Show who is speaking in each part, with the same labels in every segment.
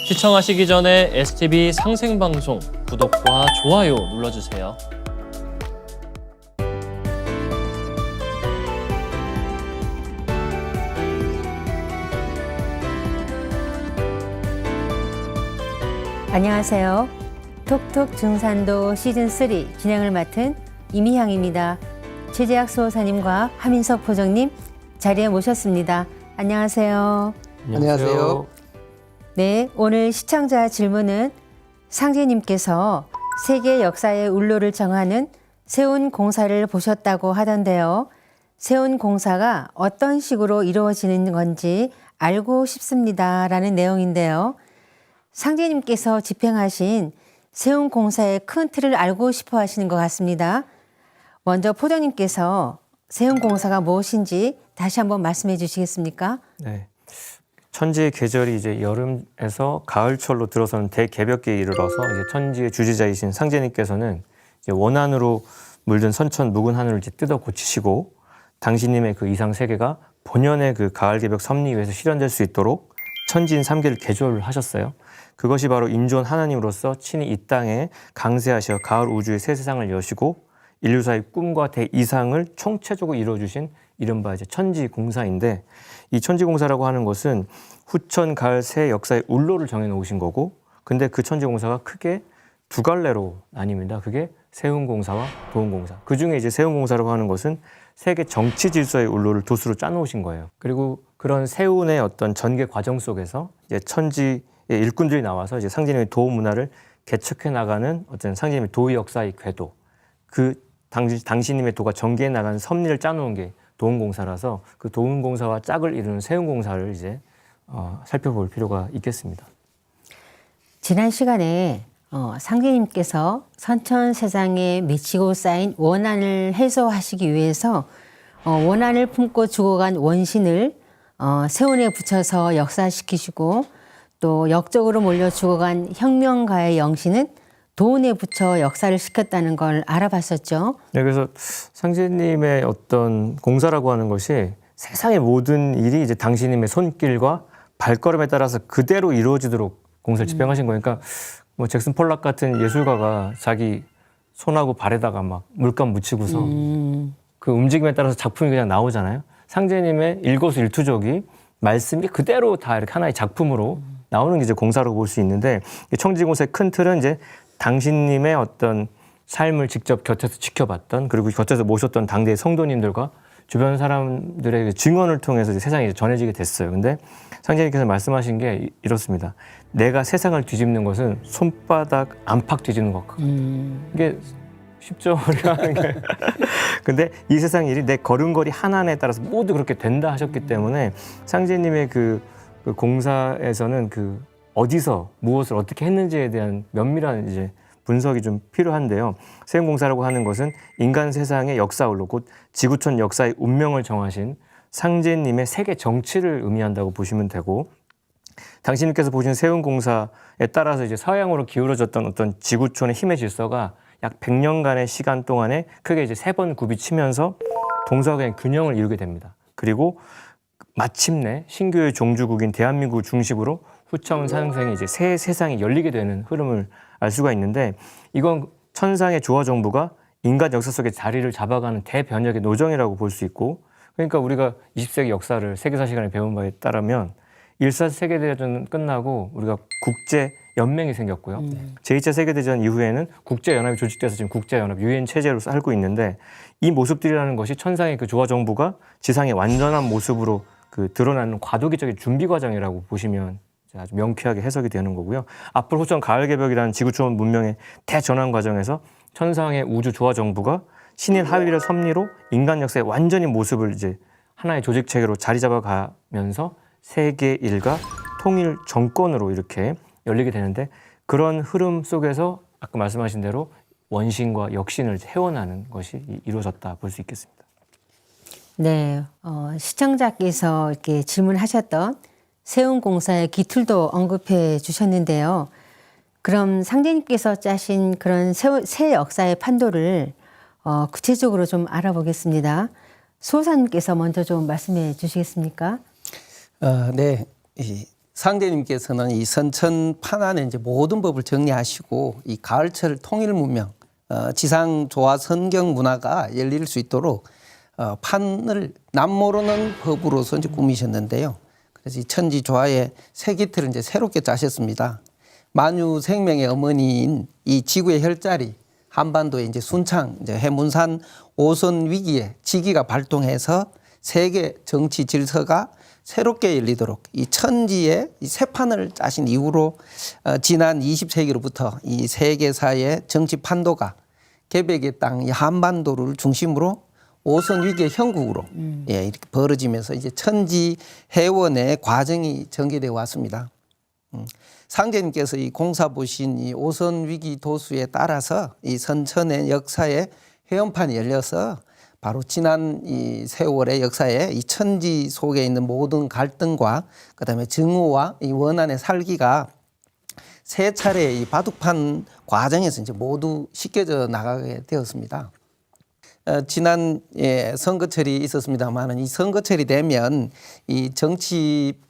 Speaker 1: 시청하시기 전에 STV 상생방송 구독과 좋아요 눌러주세요.
Speaker 2: 안녕하세요. 톡톡 증산도 시즌3 진행을 맡은 이미향입니다. 최재학 수호사님과 하민석 포정님 자리에 모셨습니다. 안녕하세요.
Speaker 3: 안녕하세요.
Speaker 2: 네, 오늘 시청자 질문은 상제님께서 세계 역사의 울로를 정하는 세운공사를 보셨다고 하던데요. 세운공사가 어떤 식으로 이루어지는 건지 알고 싶습니다. 라는 내용인데요. 상제님께서 집행하신 세운공사의 큰 틀을 알고 싶어 하시는 것 같습니다. 먼저 포정님께서 세운공사가 무엇인지 다시 한번 말씀해 주시겠습니까?
Speaker 3: 네. 천지의 계절이 이제 여름에서 가을철로 들어서는 대개벽기에 이르러서 이제 천지의 주지자이신 상제님께서는 이제 원한으로 물든 선천 묵은 하늘을 이제 뜯어 고치시고 당신님의 그 이상 세계가 본연의 그 가을개벽 섭리위에서 실현될 수 있도록 천지인 3계를 개조하셨어요. 그것이 바로 인존 하나님으로서 친히 이 땅에 강세하셔 가을 우주의 새 세상을 여시고 인류사의 꿈과 대이상을 총체적으로 이루어주신 이른바 이제 천지공사인데, 이 천지공사라고 하는 것은 후천 가을 새 역사의 울로를 정해놓으신 거고, 근데 그 천지공사가 크게 두 갈래로 나뉩니다. 그게 세운공사와 도운공사. 그 중에 이제 세운공사라고 하는 것은 세계 정치 질서의 울로를 도수로 짜놓으신 거예요. 그리고 그런 세운의 어떤 전개 과정 속에서 이제 천지의 일꾼들이 나와서 이제 상제님의 도 문화를 개척해 나가는 어떤 상제님의 도의 역사의 궤도, 그 당신님의 도가 전개해 나가는 섭리를 짜놓은 게 도운공사라서 그 도운공사와 짝을 이루는 세운공사를 이제 살펴볼 필요가 있겠습니다.
Speaker 2: 지난 시간에 상제님께서 선천세상에 맺히고 쌓인 원한을 해소하시기 위해서 원한을 품고 죽어간 원신을 세운에 붙여서 역사시키시고, 또 역적으로 몰려 죽어간 혁명가의 영신은 도운에 붙여 역사를 시켰다는 걸 알아봤었죠.
Speaker 3: 네, 그래서 상제님의 어떤 공사라고 하는 것이 세상의 모든 일이 이제 당신님의 손길과 발걸음에 따라서 그대로 이루어지도록 공사를 집행하신 거니까, 뭐 잭슨 폴락 같은 예술가가 자기 손하고 발에다가 막 물감 묻히고서 그 움직임에 따라서 작품이 그냥 나오잖아요. 상제님의 일거수일투족이 말씀이 그대로 다 이렇게 하나의 작품으로 나오는 게 이제 공사라고 볼 수 있는데, 천지공사의 큰 틀은 이제 당신님의 어떤 삶을 직접 곁에서 지켜봤던, 그리고 곁에서 모셨던 당대의 성도님들과 주변 사람들의 증언을 통해서 이제 세상에 전해지게 됐어요. 근데 상제님께서 말씀하신 게 이렇습니다. 내가 세상을 뒤집는 것은 손바닥 안팎 뒤집는 것 같고. 이게 쉽죠, 우리가 하는 게. 근데 이 세상 일이 내 걸음걸이 하나하나에 따라서 모두 그렇게 된다 하셨기 때문에 상제님의 그 공사에서는 그 어디서 무엇을 어떻게 했는지에 대한 면밀한 이제 분석이 좀 필요한데요. 세운공사라고 하는 것은 인간 세상의 역사울로, 곧 지구촌 역사의 운명을 정하신 상제님의 세계 정치를 의미한다고 보시면 되고, 당신께서 보신 세운공사에 따라서 이제 서양으로 기울어졌던 어떤 지구촌의 힘의 질서가 약 100년간의 시간 동안에 크게 이제 3번 굽이치면서 동서간의 균형을 이루게 됩니다. 그리고 마침내 신교의 종주국인 대한민국을 중심으로 후천 상생이 이제 새 세상이 열리게 되는 흐름을 알 수가 있는데, 이건 천상의 조화 정부가 인간 역사 속에 자리를 잡아가는 대변혁의 노정이라고 볼 수 있고, 그러니까 우리가 20세기 역사를 세계사 시간에 배운 바에 따르면 1차 세계대전 끝나고 우리가 국제연맹이 생겼고요. 제2차 세계대전 이후에는 국제연합이 조직돼서 지금 국제연합 유엔 체제로 살고 있는데, 이 모습들이라는 것이 천상의 그 조화 정부가 지상의 완전한 모습으로 그 드러나는 과도기적인 준비 과정이라고 보시면 아주 명쾌하게 해석이 되는 거고요. 앞으로 후천 가을개벽이라는 지구촌 문명의 대전환 과정에서 천상의 우주 조화 정부가 신일 하위의 섭리로 인간 역사의 완전히 모습을 이제 하나의 조직 체계로 자리 잡아가면서 세계 일가 통일 정권으로 이렇게 열리게 되는데, 그런 흐름 속에서 아까 말씀하신 대로 원신과 역신을 헤어나는 것이 이루어졌다 볼 수 있겠습니다.
Speaker 2: 네, 시청자께서 이렇게 질문하셨던 세운공사의 기틀도 언급해 주셨는데요. 그럼 상제님께서 짜신 그런 새 역사의 판도를 구체적으로 좀 알아보겠습니다. 수호사님께서 먼저 좀 말씀해 주시겠습니까?
Speaker 4: 네. 상제님께서는 이 선천 판 안에 이제 모든 법을 정리하시고 이 가을철 통일 문명, 지상 조화 선경 문화가 열릴 수 있도록 판을 남모르는 법으로서 이제 꾸미셨는데요. 그래서 이 천지 조화의 새 기틀을 이제 새롭게 짜셨습니다. 만유 생명의 어머니인 이 지구의 혈자리 한반도의 이제 순창, 이제 해문산 오선 위기에 지기가 발동해서 세계 정치 질서가 새롭게 열리도록 이 천지의 이 새 판을 짜신 이후로 지난 20세기로부터 이 세계사의 정치 판도가 개벽의 땅 이 한반도를 중심으로 오선 위기의 형국으로 예, 이렇게 벌어지면서 이제 천지 해원의 과정이 전개되어 왔습니다. 상제님께서 이 공사 보신 이 오선 위기 도수에 따라서 이 선천의 역사의 해원판이 열려서 바로 지난 이 세월의 역사에 이 천지 속에 있는 모든 갈등과 그다음에 증오와 이 원한의 살기가 세 차례 이 바둑판 과정에서 이제 모두 씻겨져 나가게 되었습니다. 지난 선거철이 있었습니다만은 이 선거철이 되면 이 정치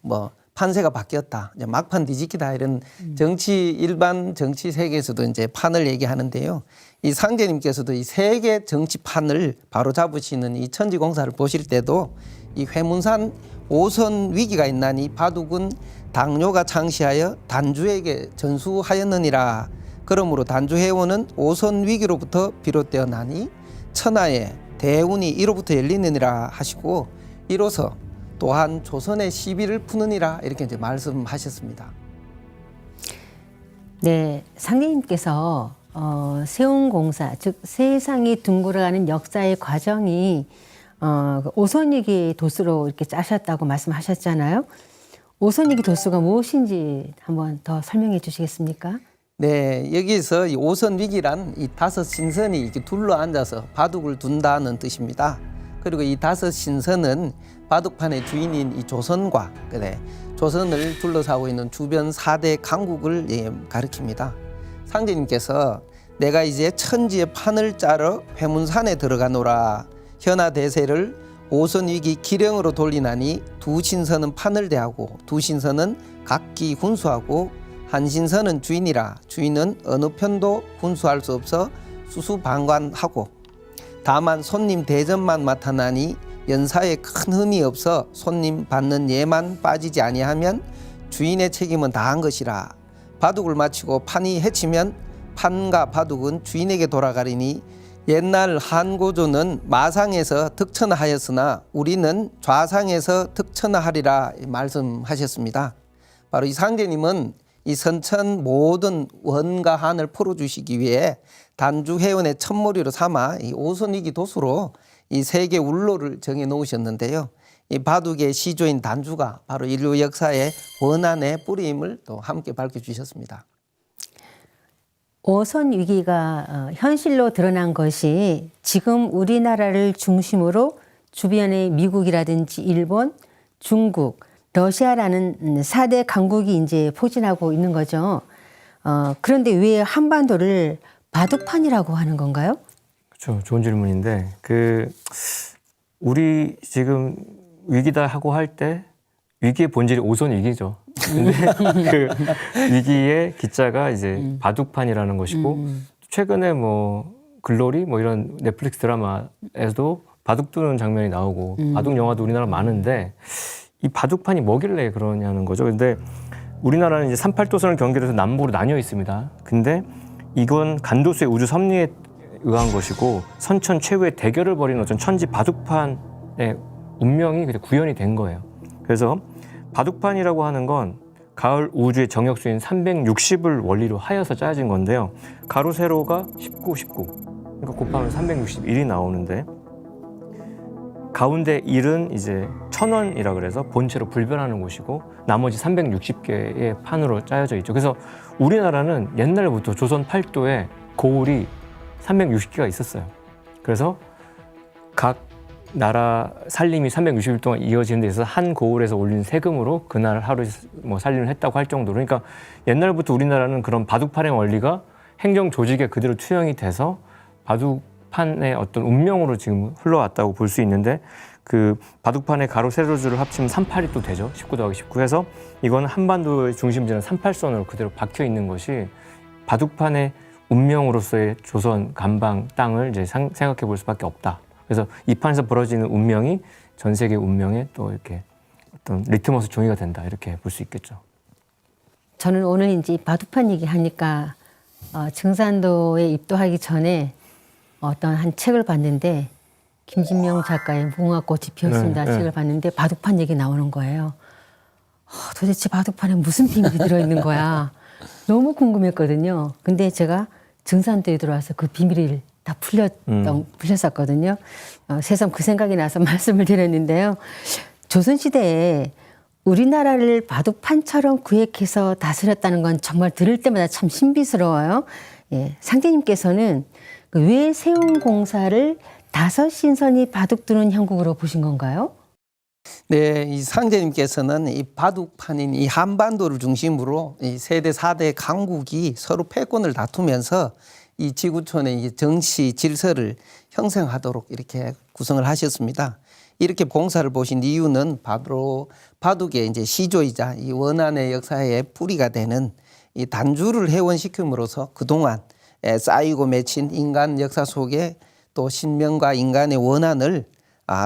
Speaker 4: 판세가 바뀌었다, 이제 막판 뒤집기다 이런 정치 일반 정치 세계에서도 이제 판을 얘기하는데요. 이 상제님께서도 이 세계 정치판을 바로 잡으시는 이 천지공사를 보실 때도 이 회문산 오선 위기가 있나니 바둑은 당뇨가 창시하여 단주에게 전수하였느니라. 그러므로 단주해원은 오선 위기로부터 비롯되어 나니 천하의 대운이 이로부터 열리느니라 하시고 이로써 또한 조선의 시비를 푸느니라 이렇게 이제 말씀하셨습니다.
Speaker 2: 네, 상제님께서 세운공사, 즉 세상이 둥글어가는 역사의 과정이 오선위기 도수로 이렇게 짜셨다고 말씀하셨잖아요. 오선위기 도수가 무엇인지 한번 더 설명해 주시겠습니까?
Speaker 4: 네, 여기서 이 오선 위기란 이 다섯 신선이 이렇게 둘러 앉아서 바둑을 둔다는 뜻입니다. 그리고 이 다섯 신선은 바둑판의 주인인 이 조선과 조선을 둘러싸고 있는 주변 4대 강국을 가리킵니다. 상제님께서 내가 이제 천지의 판을 짜러 회문산에 들어가노라. 현하 대세를 오선 위기 기령으로 돌리나니 두 신선은 판을 대하고 두 신선은 각기 군수하고 한 신선은 주인이라. 주인은 어느 편도 군수할 수 없어 수수방관하고 다만 손님 대접만 맡아나니 연사에 큰 흠이 없어 손님 받는 예만 빠지지 아니하면 주인의 책임은 다한 것이라. 바둑을 마치고 판이 해치면 판과 바둑은 주인에게 돌아가리니 옛날 한고조는 마상에서 득천하였으나 우리는 좌상에서 득천하리라 말씀하셨습니다. 바로 이 상제님은 이 선천 모든 원과 한을 풀어주시기 위해 단주해원의 첫머리로 삼아 이 오선위기 도수로 이 세계 울로를 정해 놓으셨는데요. 이 바둑의 시조인 단주가 바로 인류 역사의 원한의 뿌리임을 또 함께 밝혀주셨습니다.
Speaker 2: 오선 위기가 현실로 드러난 것이 지금 우리나라를 중심으로 주변의 미국이라든지 일본, 중국, 러시아라는 4대 강국이 이제 포진하고 있는 거죠. 그런데 왜 한반도를 바둑판이라고 하는 건가요?
Speaker 3: 그렇죠. 좋은 질문인데 우리 지금 위기다 하고 할 때 위기의 본질이 오선 위기죠. 근데 그 위기의 기자가 이제 바둑판이라는 것이고 최근에 글로리 이런 넷플릭스 드라마에도 바둑 두는 장면이 나오고 바둑 영화도 우리나라 많은데 이 바둑판이 뭐길래 그러냐는 거죠. 근데 우리나라는 이제 38도선을 경계로 해서 남북으로 나뉘어 있습니다. 근데 이건 간도수의 우주 섭리에 의한 것이고 선천 최후의 대결을 벌이는 어떤 천지 바둑판의 운명이 구현이 된 거예요. 그래서 바둑판이라고 하는 건 가을 우주의 정역수인 360을 원리로 하여서 짜여진 건데요. 가로 세로가 19, 19. 그러니까 곱하면 361이 나오는데 가운데 1은 이제 천원이라 그래서 본체로 불변하는 곳이고 나머지 360개의 판으로 짜여져 있죠. 그래서 우리나라는 옛날부터 조선 8도에 고을이 360개가 있었어요. 그래서 각 나라 살림이 360일 동안 이어지는 데 있어서 한 고을에서 올린 세금으로 그날 하루 살림을 했다고 할 정도로, 그러니까 옛날부터 우리나라는 그런 바둑판의 원리가 행정 조직에 그대로 투영이 돼서 바둑판의 어떤 운명으로 지금 흘러왔다고 볼 수 있는데, 그 바둑판의 가로 세로줄을 합치면 38이 또 되죠. 19 더하기 19 해서 이건 한반도의 중심지는 38선으로 그대로 박혀 있는 것이 바둑판의 운명으로서의 조선 간방 땅을 이제 생각해 볼 수밖에 없다. 그래서 이 판에서 벌어지는 운명이 전 세계 운명의 또 이렇게 어떤 리트머스 종이가 된다. 이렇게 볼 수 있겠죠.
Speaker 2: 저는 오늘 이제 바둑판 얘기하니까 증산도에 입도하기 전에 어떤 한 책을 봤는데 김진명 작가의 무궁화꽃이 피었습니다. 책을 봤는데 바둑판 얘기 나오는 거예요. 도대체 바둑판에 무슨 비밀이 들어있는 거야. 너무 궁금했거든요. 근데 제가 증산도에 들어와서 그 비밀을 다 풀렸었거든요. 새삼 그 생각이 나서 말씀을 드렸는데요. 조선시대에 우리나라를 바둑판처럼 구획해서 다스렸다는 건 정말 들을 때마다 참 신비스러워요. 예, 상대님께서는 그 왜 세운공사를 5신선이 바둑 두는 형국으로 보신 건가요?
Speaker 4: 네, 이 상제님께서는 이 바둑판인 이 한반도를 중심으로 이 세대 4대 강국이 서로 패권을 다투면서 이 지구촌의 이 정치 질서를 형성하도록 이렇게 구성을 하셨습니다. 이렇게 공사를 보신 이유는 바로 바둑의 이제 시조이자 이 원안의 역사의 뿌리가 되는 이 단주를 회원시킴으로써 그동안 쌓이고 맺힌 인간 역사 속에 또 신명과 인간의 원한을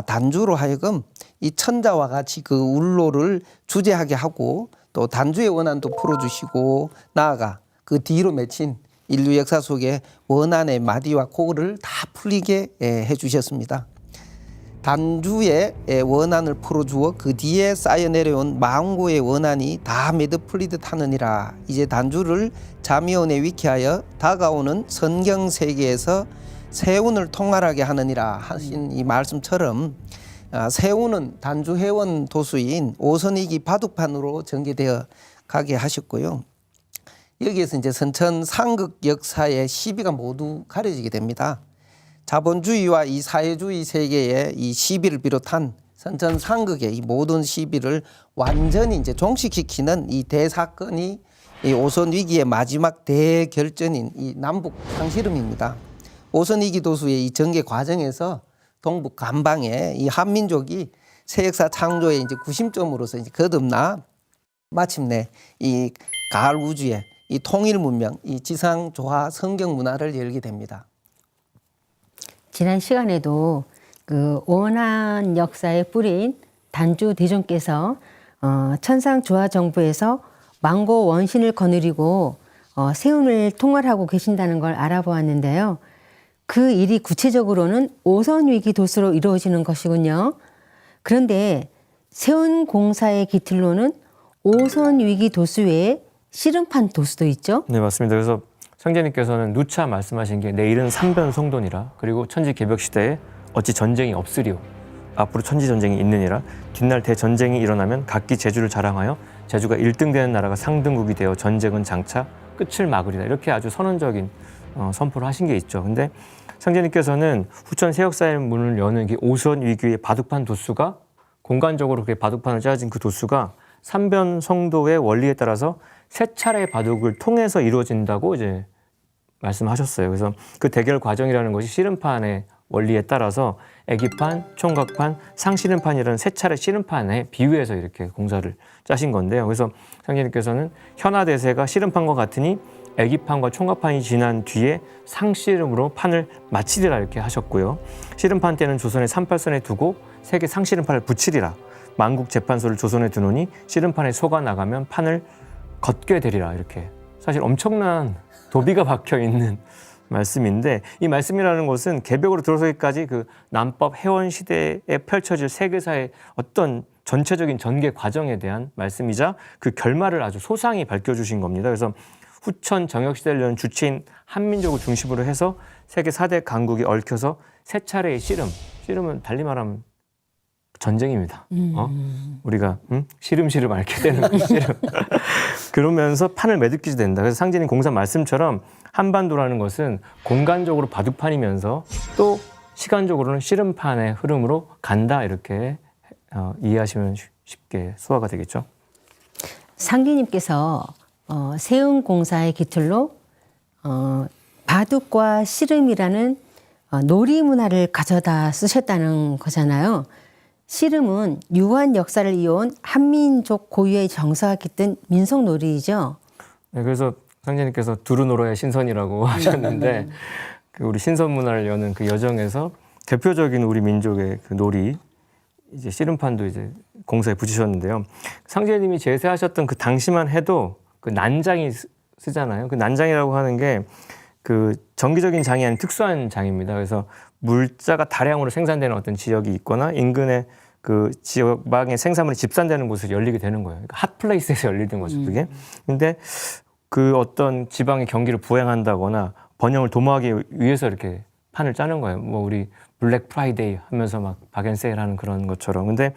Speaker 4: 단주로 하여금 이 천자와 같이 그 울로를 주재하게 하고 또 단주의 원한도 풀어주시고 나아가 그 뒤로 맺힌 인류 역사 속에 원한의 마디와 고를 다 풀리게 해주셨습니다. 단주의 원한을 풀어주어 그 뒤에 쌓여 내려온 망고의 원한이 다 매듭 풀리듯 하느니라. 이제 단주를 자미원에 위키하여 다가오는 선경 세계에서 세운을 통할하게 하느니라 하신 이 말씀처럼 세운은 단주 회원 도수인 오선이기 바둑판으로 전개되어 가게 하셨고요. 여기에서 이제 선천 상극 역사의 시비가 모두 가려지게 됩니다. 자본주의와 이 사회주의 세계의 이 시비를 비롯한 선천 상극의 이 모든 시비를 완전히 이제 종식시키는 이 대사건이 이 오선 위기의 마지막 대결전인 이 남북 상실음입니다. 오선 위기 도수의 이 전개 과정에서 동북 간방에 이 한민족이 새 역사 창조의 이제 구심점으로서 이제 거듭나 마침내 이 가을 우주의 이 통일 문명, 이 지상 조화 성경 문화를 열게 됩니다.
Speaker 2: 지난 시간에도 그 원한 역사의 뿌리인 단주 대종께서 천상 조화 정부에서 망고 원신을 거느리고 세운을 통할하고 계신다는 걸 알아보았는데요. 그 일이 구체적으로는 오선 위기 도수로 이루어지는 것이군요. 그런데 세운 공사의 기틀로는 오선 위기 도수 외에 씨름판 도수도 있죠.
Speaker 3: 네, 맞습니다. 그래서 상제님께서는 누차 말씀하신 게 내일은 삼변송돈이라 그리고 천지개벽 시대에 어찌 전쟁이 없으리오. 앞으로 천지전쟁이 있느니라. 뒷날 대전쟁이 일어나면 각기 제주를 자랑하여 제주가 1등 되는 나라가 상등국이 되어 전쟁은 장차 끝을 막으리라. 이렇게 아주 선언적인 선포를 하신 게 있죠. 근데 상제님께서는 후천 세역사의 문을 여는 오선 위기의 바둑판 도수가 공간적으로 그렇게 바둑판을 짜진 그 도수가 삼변성도의 원리에 따라서 세 차례의 바둑을 통해서 이루어진다고 이제 말씀하셨어요. 그래서 그 대결 과정이라는 것이 씨름판의 원리에 따라서 애기판, 총각판, 상씨름판이라는 세 차례 씨름판에 비유해서 이렇게 공사를 짜신 건데요. 그래서 상제님께서는 현하대세가 씨름판과 같으니 애기판과 총각판이 지난 뒤에 상씨름으로 판을 마치리라 이렇게 하셨고요. 씨름판 때는 조선의 38선에 두고 세계 상씨름판을 붙이리라. 만국재판소를 조선에 두노니 씨름판에 속아 나가면 판을 걷게 되리라. 이렇게 사실 엄청난 도비가 박혀 있는 말씀인데 이 말씀이라는 것은 개벽으로 들어서기까지 그 남법 해원 시대에 펼쳐질 세계사의 어떤 전체적인 전개 과정에 대한 말씀이자 그 결말을 아주 소상히 밝혀주신 겁니다. 그래서 후천 정역시대를 연 주체인 한민족을 중심으로 해서 세계 4대 강국이 얽혀서 세 차례의 씨름은 달리 말하면 전쟁입니다. 우리가 시름시름 앓게 되는 그 씨름. 그러면서 판을 매듭기게 된다. 그래서 상진님 공사 말씀처럼 한반도라는 것은 공간적으로 바둑판이면서 또 시간적으로는 씨름판의 흐름으로 간다. 이렇게 이해하시면 쉽게 소화가 되겠죠.
Speaker 2: 상기님께서 세운 공사의 기틀로 바둑과 씨름이라는 놀이 문화를 가져다 쓰셨다는 거잖아요. 씨름은 유한 역사를 이어온 한민족 고유의 정서가 깃든 민속놀이이죠.
Speaker 3: 네, 그래서 상제님께서 두루노로의 신선이라고 하셨는데 그 우리 신선 문화를 여는 그 여정에서 대표적인 우리 민족의 그 놀이 이제 씨름판도 이제 공사에 붙이셨는데요. 상제님이 제세하셨던 그 당시만 해도 그 난장이 쓰잖아요. 그 난장이라고 하는 게 그 정기적인 장이 아닌 특수한 장입니다. 그래서 물자가 다량으로 생산되는 어떤 지역이 있거나 인근의 그 지역방의 생산물이 집산되는 곳에서 열리게 되는 거예요. 그러니까 핫플레이스에서 열리는 거죠, 그게. 근데 그 어떤 지방의 경기를 부양한다거나 번영을 도모하기 위해서 이렇게 판을 짜는 거예요. 뭐 우리 블랙 프라이데이 하면서 막 박앤세일 하는 그런 것처럼. 근데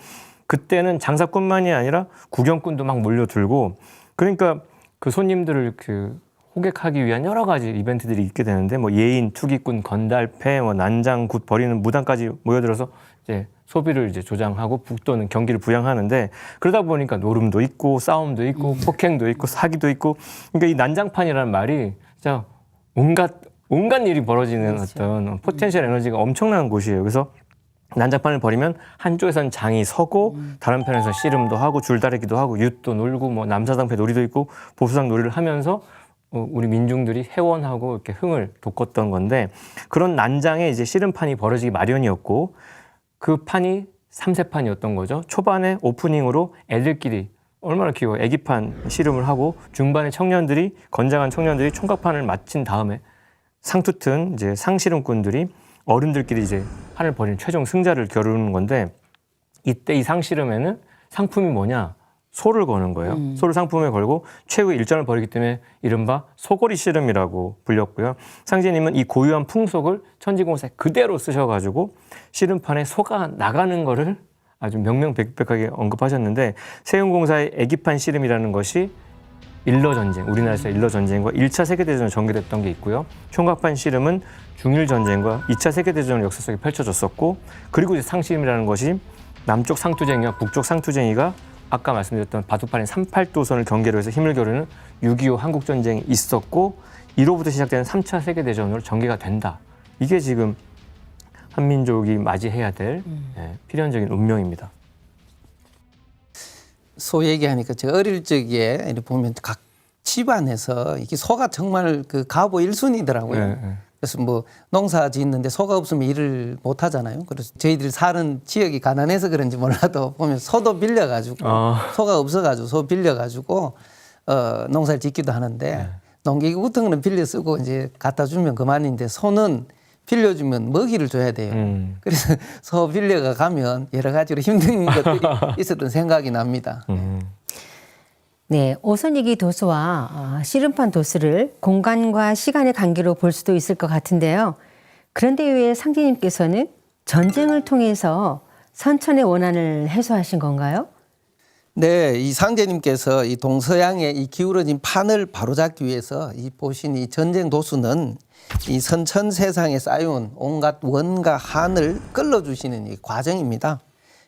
Speaker 3: 그때는 장사꾼만이 아니라 구경꾼도 막 몰려들고 그러니까 그 손님들을 그 호객하기 위한 여러 가지 이벤트들이 있게 되는데 뭐 예인, 투기꾼, 건달패, 뭐 난장, 굿 버리는 무당까지 모여들어서 이제 소비를 이제 조장하고 북도는 경기를 부양하는데 그러다 보니까 노름도 있고 싸움도 있고 폭행도 있고 사기도 있고 그러니까 이 난장판이라는 말이 진짜 온갖 일이 벌어지는 어떤 포텐셜 에너지가 엄청난 곳이에요. 그래서 난장판을 벌이면 한쪽에선 장이 서고 다른 편에서 씨름도 하고 줄다리기도 하고 윷도 놀고 뭐 남사당패 놀이도 있고 보수상 놀이를 하면서 우리 민중들이 회원하고 이렇게 흥을 돋궜던 건데 그런 난장에 이제 씨름판이 벌어지기 마련이었고 그 판이 3세판이었던 거죠. 초반에 오프닝으로 애들끼리 얼마나 귀여워 애기판 씨름을 하고 중반에 청년들이 건장한 청년들이 총각판을 마친 다음에 상투튼 이제 상씨름꾼들이 어른들끼리 이제 판을 벌이는 최종 승자를 겨루는 건데 이때 이 상씨름에는 상품이 뭐냐? 소를 거는 거예요. 소를 상품에 걸고 최후의 일전을 벌이기 때문에 이른바 소고리 씨름이라고 불렸고요. 상제님은 이 고유한 풍속을 천지공사에 그대로 쓰셔가지고 씨름판에 소가 나가는 거를 아주 명명백백하게 언급하셨는데 세운공사의 애기판 씨름이라는 것이 일러전쟁, 우리나라에서 일러전쟁과 1차 세계대전에 전개됐던 게 있고요. 총각판 씨름은 중일전쟁과 2차 세계대전 역사 속에 펼쳐졌었고 그리고 이제 상씨름이라는 것이 남쪽 상투쟁이와 북쪽 상투쟁이가 아까 말씀드렸던 바둑판인 38도선을 경계로 해서 힘을 겨루는 6.25 한국전쟁이 있었고 이로부터 시작되는 3차 세계대전으로 전개가 된다. 이게 지금 한민족이 맞이해야 될 필연적인 운명입니다.
Speaker 4: 소 얘기하니까 제가 어릴 적에 이렇게 보면 각 집안에서 이게 소가 정말 그 가보 1순위더라고요. 그래서 뭐 농사 짓는데 소가 없으면 일을 못 하잖아요. 그래서 저희들이 사는 지역이 가난해서 그런지 몰라도 보면 소도 빌려가지고 소가 없어가지고 소 빌려가지고 농사를 짓기도 하는데 농기구 같은 거는 빌려 쓰고 이제 갖다 주면 그만인데 소는 빌려주면 먹이를 줘야 돼요. 그래서 소 빌려가 가면 여러 가지로 힘든 것들이 있었던 생각이 납니다.
Speaker 2: 네, 오선이기 도수와 씨름판 도수를 공간과 시간의 관계로 볼 수도 있을 것 같은데요. 그런데 왜 상제님께서는 전쟁을 통해서 선천의 원한을 해소하신 건가요?
Speaker 4: 네, 이 상제님께서 이 동서양의 이 기울어진 판을 바로잡기 위해서 이 보신 이 전쟁 도수는 이 선천 세상에 쌓여온 온갖 원과 한을 끌어주시는 이 과정입니다.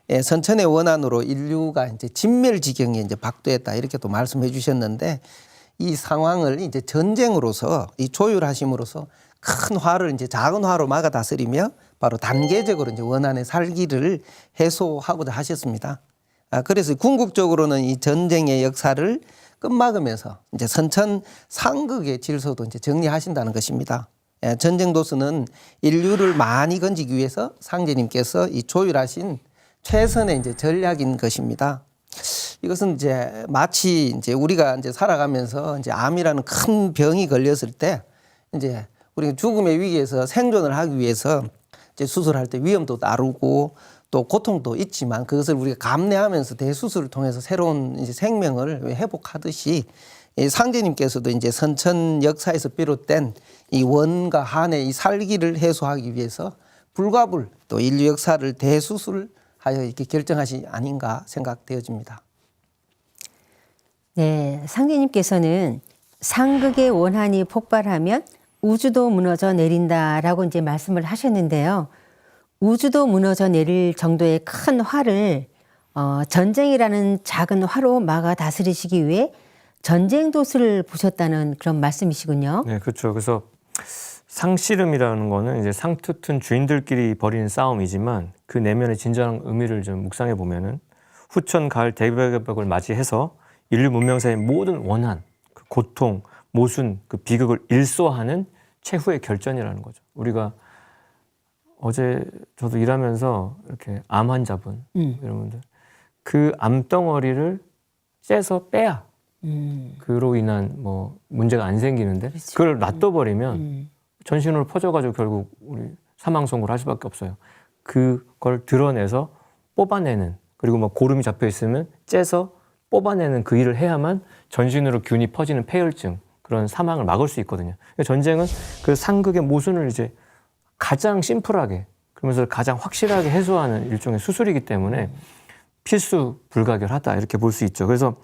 Speaker 4: 예, 선천의 원한으로 인류가 이제 진멸지경에 이제 박도했다 이렇게 또 말씀해 주셨는데 이 상황을 이제 전쟁으로서 이 조율하심으로써 큰 화를 이제 작은 화로 막아 다스리며 바로 단계적으로 이제 원한의 살기를 해소하고자 하셨습니다. 그래서 궁극적으로는 이 전쟁의 역사를 끝막으면서 이제 선천 상극의 질서도 이제 정리하신다는 것입니다. 예, 전쟁 도수는 인류를 많이 건지기 위해서 상제님께서 이 조율하신 최선의 이제 전략인 것입니다. 이것은 이제 마치 이제 우리가 이제 살아가면서 이제 암이라는 큰 병이 걸렸을 때 이제 우리가 죽음의 위기에서 생존을 하기 위해서 이제 수술할 때 위험도 따르고 또 고통도 있지만 그것을 우리가 감내하면서 대수술을 통해서 새로운 이제 생명을 회복하듯이 이 상제님께서도 이제 선천 역사에서 비롯된 이 원과 한의 이 살기를 해소하기 위해서 불가불 또 인류 역사를 대수술하여 이렇게 결정하시 아닌가 생각되어집니다.
Speaker 2: 네, 상제님께서는 상극의 원한이 폭발하면 우주도 무너져 내린다라고 이제 말씀을 하셨는데요. 우주도 무너져 내릴 정도의 큰 화를 전쟁이라는 작은 화로 막아 다스리시기 위해 전쟁 도수를 보셨다는 그런 말씀이시군요.
Speaker 3: 네, 그렇죠. 그래서 상씨름이라는 거는 이제 상투튼 주인들끼리 벌이는 싸움이지만 그 내면의 진정한 의미를 좀 묵상해 보면은 후천 가을 대개벽을 맞이해서 인류 문명사의 모든 원한, 그 고통, 모순, 그 비극을 일소하는 최후의 결전이라는 거죠. 우리가 어제 저도 일하면서 이렇게 암 환자분 이런 분들 그 암덩어리를 째서 빼야 그로 인한 뭐 문제가 안 생기는데 그걸 놔둬버리면 전신으로 퍼져가지고 결국 우리 사망 선고를 할 수밖에 없어요. 그걸 드러내서 뽑아내는 그리고 뭐 고름이 잡혀 있으면 째서 뽑아내는 그 일을 해야만 전신으로 균이 퍼지는 폐혈증 그런 사망을 막을 수 있거든요. 전쟁은 그 상극의 모순을 이제 가장 심플하게 그러면서 가장 확실하게 해소하는 일종의 수술이기 때문에 필수 불가결하다 이렇게 볼 수 있죠. 그래서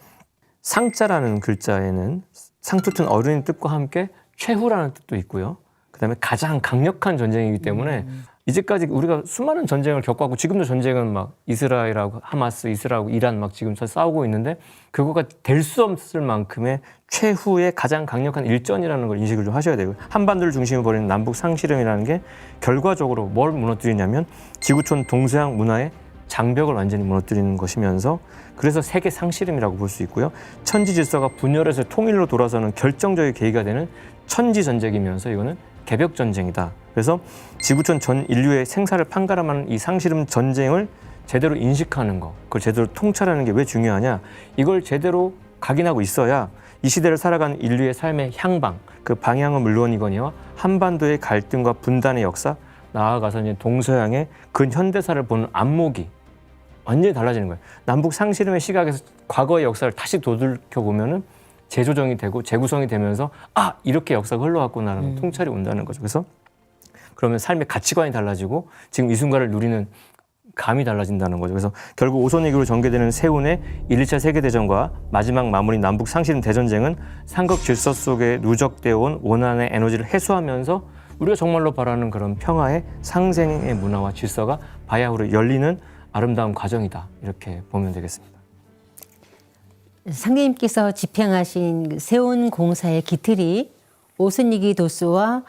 Speaker 3: 상자라는 글자에는 상투튼 어른의 뜻과 함께 최후라는 뜻도 있고요. 그다음에 가장 강력한 전쟁이기 때문에 이제까지 우리가 수많은 전쟁을 겪어왔고 지금도 전쟁은 막 이스라엘하고 하마스, 이스라엘하고 이란 막 지금 싸우고 있는데 그거가 될 수 없을 만큼의 최후의 가장 강력한 일전이라는 걸 인식을 좀 하셔야 되고요. 한반도를 중심으로 벌이는 남북 상실험이라는 게 결과적으로 뭘 무너뜨리냐면 지구촌 동서양 문화의 장벽을 완전히 무너뜨리는 것이면서 그래서 세계 상실험이라고 볼 수 있고요. 천지 질서가 분열해서 통일로 돌아서는 결정적인 계기가 되는 천지 전쟁이면서 이거는 개벽 전쟁이다. 그래서 지구촌 전 인류의 생사를 판가름하는 이 상실험 전쟁을 제대로 인식하는 거, 그걸 제대로 통찰하는 게 왜 중요하냐? 이걸 제대로 각인하고 있어야 이 시대를 살아가는 인류의 삶의 향방, 그 방향은 물론이거니와 한반도의 갈등과 분단의 역사, 나아가서 이제 동서양의 근현대사를 보는 안목이 완전히 달라지는 거예요. 남북 상실험의 시각에서 과거의 역사를 다시 되돌켜 보면은 재조정이 되고 재구성이 되면서 아 이렇게 역사가 흘러왔구나라는 통찰이 온다는 거죠. 그래서 그러면 삶의 가치관이 달라지고 지금 이 순간을 누리는 감이 달라진다는 거죠. 그래서 결국 오손위기로 전개되는 세운의 1, 2차 세계대전과 마지막 마무리 남북 상실험 대전쟁은 삼국 질서 속에 누적되어 온 원한의 에너지를 해소하면서 우리가 정말로 바라는 그런 평화의 상생의 문화와 질서가 바야흐로 열리는 아름다운 과정이다. 이렇게 보면 되겠습니다.
Speaker 2: 상계님께서 집행하신 세운 공사의 기틀이 오순이기 도수와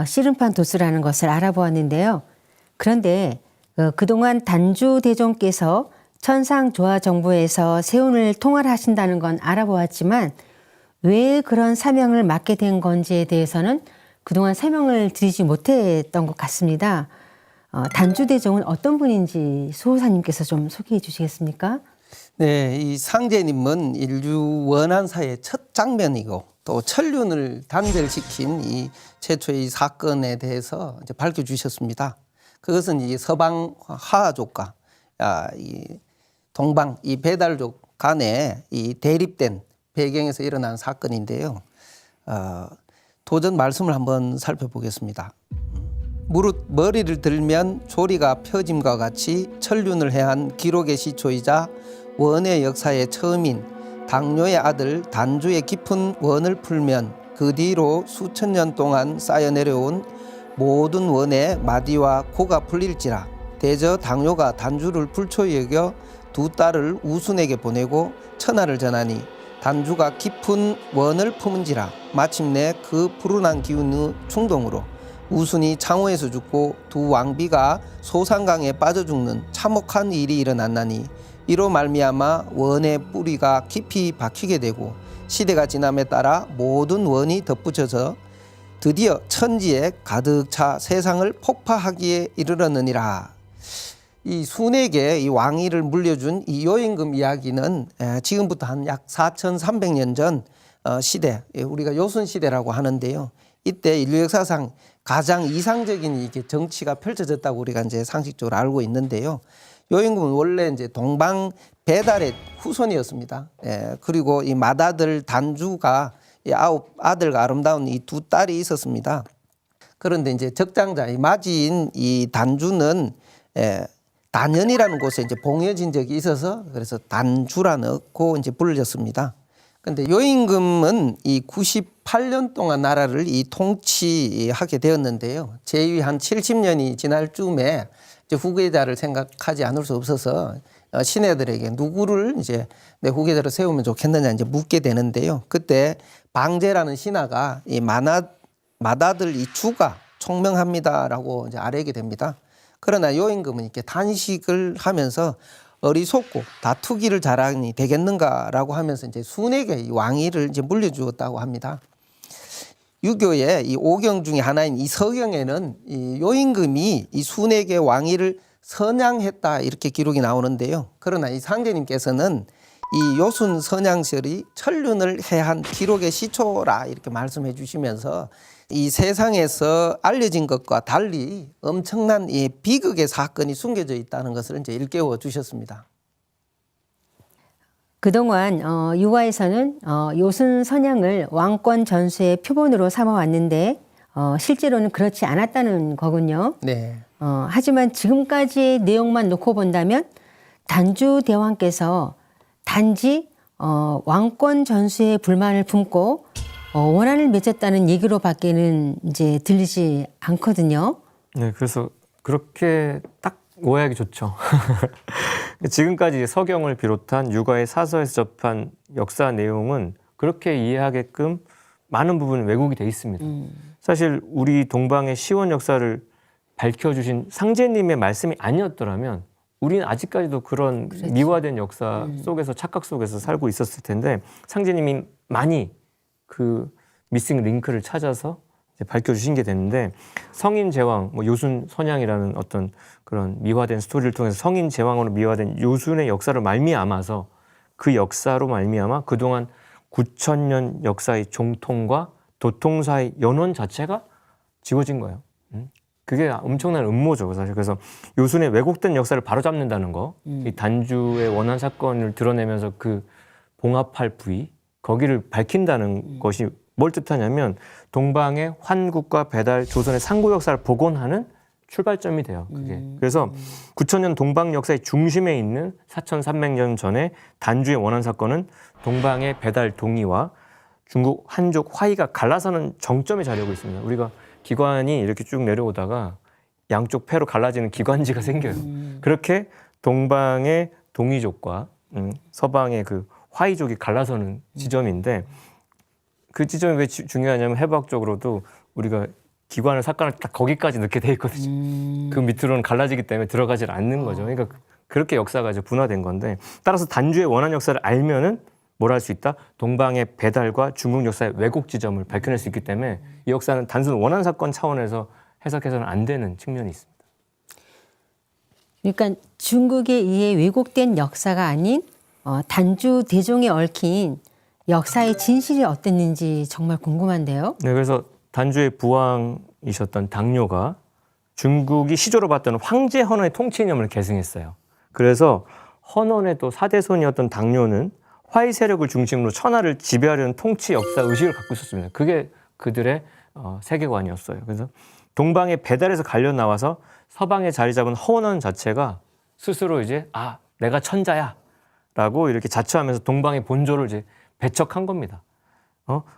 Speaker 2: 씨름판 도수라는 것을 알아보았는데요. 그런데 그동안 단주 대종께서 천상조화 정부에서 세운을 통할하신다는 건 알아보았지만 왜 그런 사명을 맡게 된 건지에 대해서는 그동안 설명을 드리지 못했던 것 같습니다. 단주 대종은 어떤 분인지 수호사님께서 좀 소개해 주시겠습니까?
Speaker 4: 네, 이 상제님은 인류 원한사의 첫 장면이고 또 천륜을 단절시킨 이 최초의 사건에 대해서 이제 밝혀주셨습니다. 그것은 이 서방 하하족과 이 동방 이 배달족 간에 이 대립된 배경에서 일어난 사건인데요. 도전 말씀을 한번 살펴보겠습니다. 무릇 머리를 들면 조리가 펴짐과 같이 천륜을 해한 기록의 시초이자 원의 역사의 처음인 당뇨의 아들 단주의 깊은 원을 풀면 그 뒤로 수천 년 동안 쌓여 내려온 모든 원의 마디와 코가 풀릴지라. 대저 당뇨가 단주를 불초히 여겨 두 딸을 우순에게 보내고 천하를 전하니 단주가 깊은 원을 품은지라. 마침내 그 불운한 기운의 충동으로 우순이 창호에서 죽고 두 왕비가 소산강에 빠져 죽는 참혹한 일이 일어났나니 이로 말미암아 원의 뿌리가 깊이 박히게 되고 시대가 지남에 따라 모든 원이 덧붙여서 드디어 천지에 가득 차 세상을 폭파하기에 이르렀느니라. 이 순에게 이 왕위를 물려준 이 요임금 이야기는 지금부터 한 약 4,300년 전 시대, 우리가 요순 시대라고 하는데요. 이때 인류 역사상 가장 이상적인 이게 정치가 펼쳐졌다고 우리가 이제 상식적으로 알고 있는데요. 요임금은 원래 이제 동방 배달의 후손이었습니다. 그리고 이 맏아들 단주가 이 9아들과 아름다운 이 두 딸이 있었습니다. 그런데 이제 적장자, 이 마지인 이 단주는 단연이라는 곳에 이제 봉해진 적이 있어서 그래서 단주라 넣고 이제 불렸습니다. 근데 요임금은 이 98년 동안 나라를 이 통치하게 되었는데요. 재위 한 70년이 지날 쯤에 이제 후계자를 생각하지 않을 수 없어서 신하들에게 누구를 이제 내 후계자로 세우면 좋겠느냐 이제 묻게 되는데요. 그때 방제라는 신하가 이 맏아들 이 주가 총명합니다라고 이제 아뢰게 됩니다. 그러나 요임금은 이렇게 단식을 하면서 어리석고 다투기를 잘하니 되겠는가라고 하면서 이제 순에게 이 왕위를 이제 물려주었다고 합니다. 유교의 이 5경 중에 하나인 이 서경에는 이 요임금이 이 순에게 왕위를 선양했다 이렇게 기록이 나오는데요. 그러나 이 상제님께서는 이 요순 선양설이 천륜을 해한 기록의 시초라 이렇게 말씀해 주시면서 이 세상에서 알려진 것과 달리 엄청난 이 비극의 사건이 숨겨져 있다는 것을 이제 일깨워 주셨습니다.
Speaker 2: 그동안 유화에서는 요순 선양을 왕권 전수의 표본으로 삼아왔는데 실제로는 그렇지 않았다는 거군요.
Speaker 4: 네.
Speaker 2: 하지만 지금까지의 내용만 놓고 본다면 단주 대왕께서 단지 왕권 전수에 불만을 품고 원한을 맺었다는 얘기로 밖에는 이제 들리지 않거든요.
Speaker 3: 네, 그래서 그렇게 딱 오해하기 좋죠. 지금까지 서경을 비롯한 육아의 사서에서 접한 역사 내용은 그렇게 이해하게끔 많은 부분 왜곡이 돼 있습니다. 사실 우리 동방의 시원 역사를 밝혀주신 상제님의 말씀이 아니었더라면 우리는 아직까지도 그런 미화된 역사 속에서 착각 속에서 살고 있었을 텐데 상제님이 많이 그 미싱 링크를 찾아서 이제 밝혀주신 게 됐는데 성인 제왕, 뭐 요순 선양이라는 어떤 그런 미화된 스토리를 통해서 성인 제왕으로 미화된 요순의 역사를 말미암아서 그 역사로 말미암아 그동안 9,000년 역사의 종통과 도통사의 연원 자체가 지워진 거예요. 그게 엄청난 음모죠, 사실. 그래서 요순의 왜곡된 역사를 바로잡는다는 거, 이 단주의 원한 사건을 드러내면서 그 봉합할 부위, 거기를 밝힌다는 것이 뭘 뜻하냐면 동방의 환국과 배달, 조선의 상고 역사를 복원하는 출발점이 돼요. 그게. 그래서 9,000년 동방 역사의 중심에 있는 4,300년 전에 단주의 원한 사건은 동방의 배달 동의와 중국 한족 화이가 갈라서는 정점에 자리하고 있습니다. 우리가 기관이 이렇게 쭉 내려오다가 양쪽 패로 갈라지는 기관지가 생겨요. 그렇게 동방의 동이족과 서방의 그 화이족이 갈라서는 지점인데 그 지점이 왜 중요하냐면 해부학적으로도 우리가 기관을 삭간을 딱 거기까지 넣게 돼 있거든요. 그 밑으로는 갈라지기 때문에 들어가질 않는 거죠. 그러니까 그렇게 역사가 이제 분화된 건데 따라서 단주의 원한 역사를 알면은 뭘 할 수 있다? 동방의 배달과 중국 역사의 왜곡 지점을 밝혀낼 수 있기 때문에 이 역사는 단순 원한 사건 차원에서 해석해서는 안 되는 측면이 있습니다.
Speaker 2: 그러니까 중국에 의해 왜곡된 역사가 아닌 단주 대종에 얽힌 역사의 진실이 어땠는지 정말 궁금한데요.
Speaker 3: 네, 그래서 단주의 부왕이셨던 당뇨가 중국이 시조로 봤던 황제 헌원의 통치 이념을 계승했어요. 그래서 헌원의 또 사대손이었던 당뇨는 화이 세력을 중심으로 천하를 지배하려는 통치 역사 의식을 갖고 있었습니다. 그게 그들의 세계관이었어요. 그래서 동방의 배달에서 갈려 나와서 서방에 자리 잡은 헌원 자체가 스스로 이제 내가 천자야라고 이렇게 자처하면서 동방의 본조를 이제 배척한 겁니다.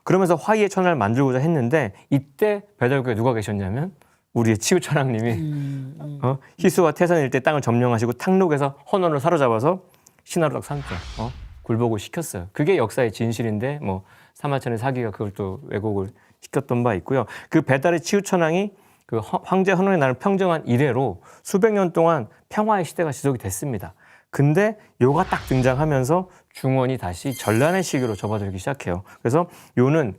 Speaker 3: 그러면서 화이의 천하를 만들고자 했는데 이때 배달국에 누가 계셨냐면 우리의 치우천왕님이 희수와 태산 일대 땅을 점령하시고 탕록에서 헌원을 사로잡아서 신하로 딱 삼죠. 굴복을 시켰어요. 그게 역사의 진실인데 뭐 사마천의 사기가 그걸 또 왜곡을 시켰던 바 있고요. 그 배달의 치우천왕이 그 황제 헌원의 날을 평정한 이래로 수백 년 동안 평화의 시대가 지속이 됐습니다. 근데 요가 딱 등장하면서 중원이 다시 전란의 시기로 접어들기 시작해요. 그래서 요는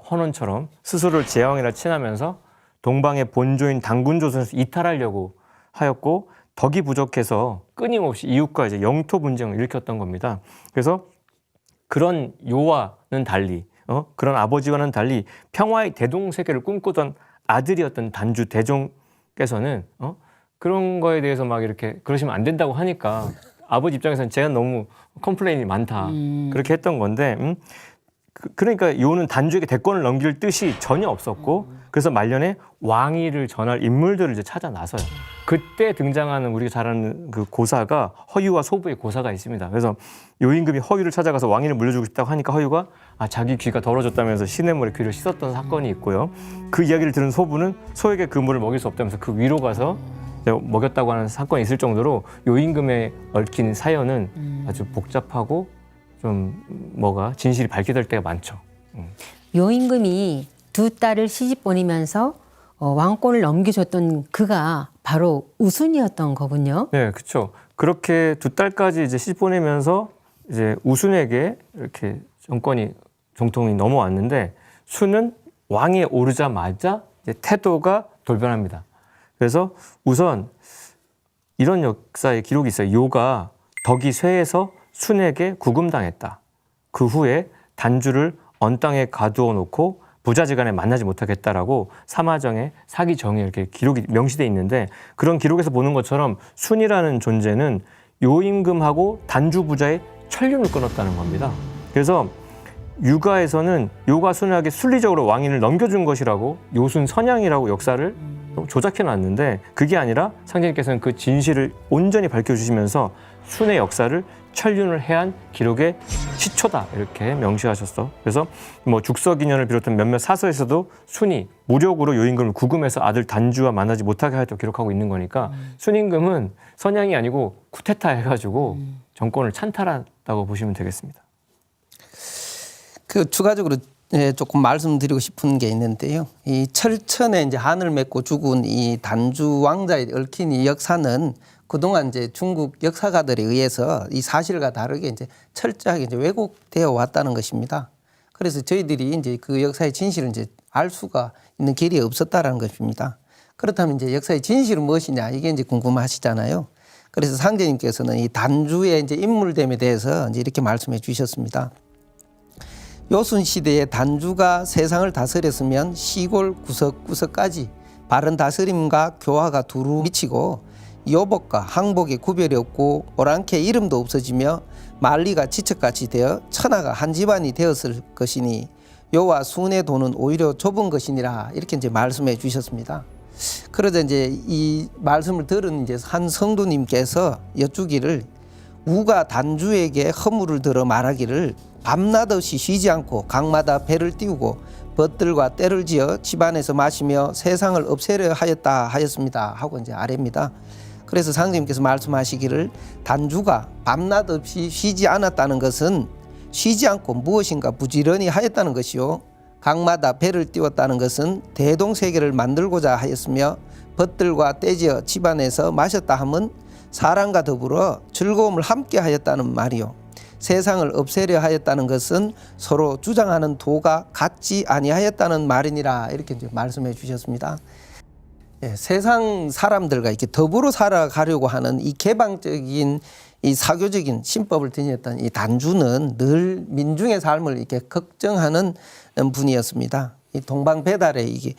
Speaker 3: 헌원처럼 스스로를 제왕이라 칭하면서 동방의 본조인 당군조선에서 이탈하려고 하였고 덕이 부족해서 끊임없이 이웃과 이제 영토 분쟁을 일으켰던 겁니다. 그래서 그런 요와는 달리, 그런 아버지와는 달리 평화의 대동세계를 꿈꾸던 아들이었던 단주 대종께서는 그런 거에 대해서 막 이렇게 그러시면 안 된다고 하니까 아버지 입장에서는 제가 너무 컴플레인이 많다 그렇게 했던 건데 그러니까 요는 단주에게 대권을 넘길 뜻이 전혀 없었고 그래서 말년에 왕위를 전할 인물들을 이제 찾아 나서요. 그때 등장하는 우리가 잘 아는 그 고사가 허유와 소부의 고사가 있습니다. 그래서 요임금이 허유를 찾아가서 왕위를 물려주고 싶다고 하니까 허유가 자기 귀가 더러졌다면서 시냇물에 귀를 씻었던 사건이 있고요. 그 이야기를 들은 소부는 소에게 그 물을 먹일 수 없다면서 그 위로 가서 먹였다고 하는 사건이 있을 정도로 요임금에 얽힌 사연은 아주 복잡하고 좀 진실이 밝혀질 때가 많죠.
Speaker 2: 요임금이 두 딸을 시집 보내면서 왕권을 넘겨줬던 그가 바로 우순이었던 거군요.
Speaker 3: 네, 그렇죠. 그렇게 2딸까지 이제 시집 보내면서 이제 우순에게 이렇게 정통이 넘어왔는데 순은 왕에 오르자마자 이제 태도가 돌변합니다. 그래서 우선 이런 역사의 기록이 있어요. 요가 덕이 쇠해서 순에게 구금당했다. 그 후에 단주를 언 땅에 가두어 놓고 부자지간에 만나지 못하겠다라고 사마정의 사기정에 이렇게 기록이 명시돼 있는데 그런 기록에서 보는 것처럼 순이라는 존재는 요임금하고 단주 부자의 천륜을 끊었다는 겁니다. 그래서 유가에서는 요가 순에게 순리적으로 왕위를 넘겨준 것이라고 요순 선양이라고 역사를 조작해 놨는데 그게 아니라 상제님께서는 그 진실을 온전히 밝혀주시면서 순의 역사를 천륜을 해한 기록의 시초다 이렇게 명시하셨어. 그래서 뭐 죽서기년을 비롯한 몇몇 사서에서도 순이 무력으로 요임금을 구금해서 아들 단주와 만나지 못하게 하였다고 기록하고 있는 거니까 순임금은 선양이 아니고 쿠데타 해가지고 정권을 찬탈했다고 보시면 되겠습니다.
Speaker 4: 그 추가적으로 조금 말씀드리고 싶은 게 있는데요. 이 철천에 이제 한을 맺고 죽은 이 단주 왕자에 얽힌 이 역사는 그동안 이제 중국 역사가들에 의해서 이 사실과 다르게 이제 철저하게 이제 왜곡되어 왔다는 것입니다. 그래서 저희들이 이제 그 역사의 진실을 이제 알 수가 있는 길이 없었다라는 것입니다. 그렇다면 이제 역사의 진실은 무엇이냐 이게 이제 궁금하시잖아요. 그래서 상제님께서는 이 단주의 이제 인물됨에 대해서 이제 이렇게 말씀해 주셨습니다. 요순 시대에 단주가 세상을 다스렸으면 시골 구석구석까지 바른 다스림과 교화가 두루 미치고 요복과 항복의 구별이 없고 오랑캐 이름도 없어지며 만리가 지척같이 되어 천하가 한 집안이 되었을 것이니 요와 순의 도는 오히려 좁은 것이니라 이렇게 이제 말씀해 주셨습니다. 그러자 이제 이 말씀을 들은 이제 한 성도님께서 여쭈기를 우가 단주에게 허물을 들어 말하기를 밤낮 없이 쉬지 않고 강마다 배를 띄우고 벗들과 때를 지어 집안에서 마시며 세상을 없애려 하였다 하였습니다 하고 이제 아래입니다. 그래서 상제님께서 말씀하시기를 단주가 밤낮 없이 쉬지 않았다는 것은 쉬지 않고 무엇인가 부지런히 하였다는 것이요 강마다 배를 띄웠다는 것은 대동세계를 만들고자 하였으며 벗들과 떼지어 집안에서 마셨다 함은 사랑과 더불어 즐거움을 함께 하였다는 말이요 세상을 없애려 하였다는 것은 서로 주장하는 도가 같지 아니하였다는 말이니라 이렇게 이제 말씀해 주셨습니다. 예, 세상 사람들과 이렇게 더불어 살아가려고 하는 이 개방적인 이 사교적인 신법을 지녔던 이 단주는 늘 민중의 삶을 이렇게 걱정하는 분이었습니다. 이 동방배달의 이게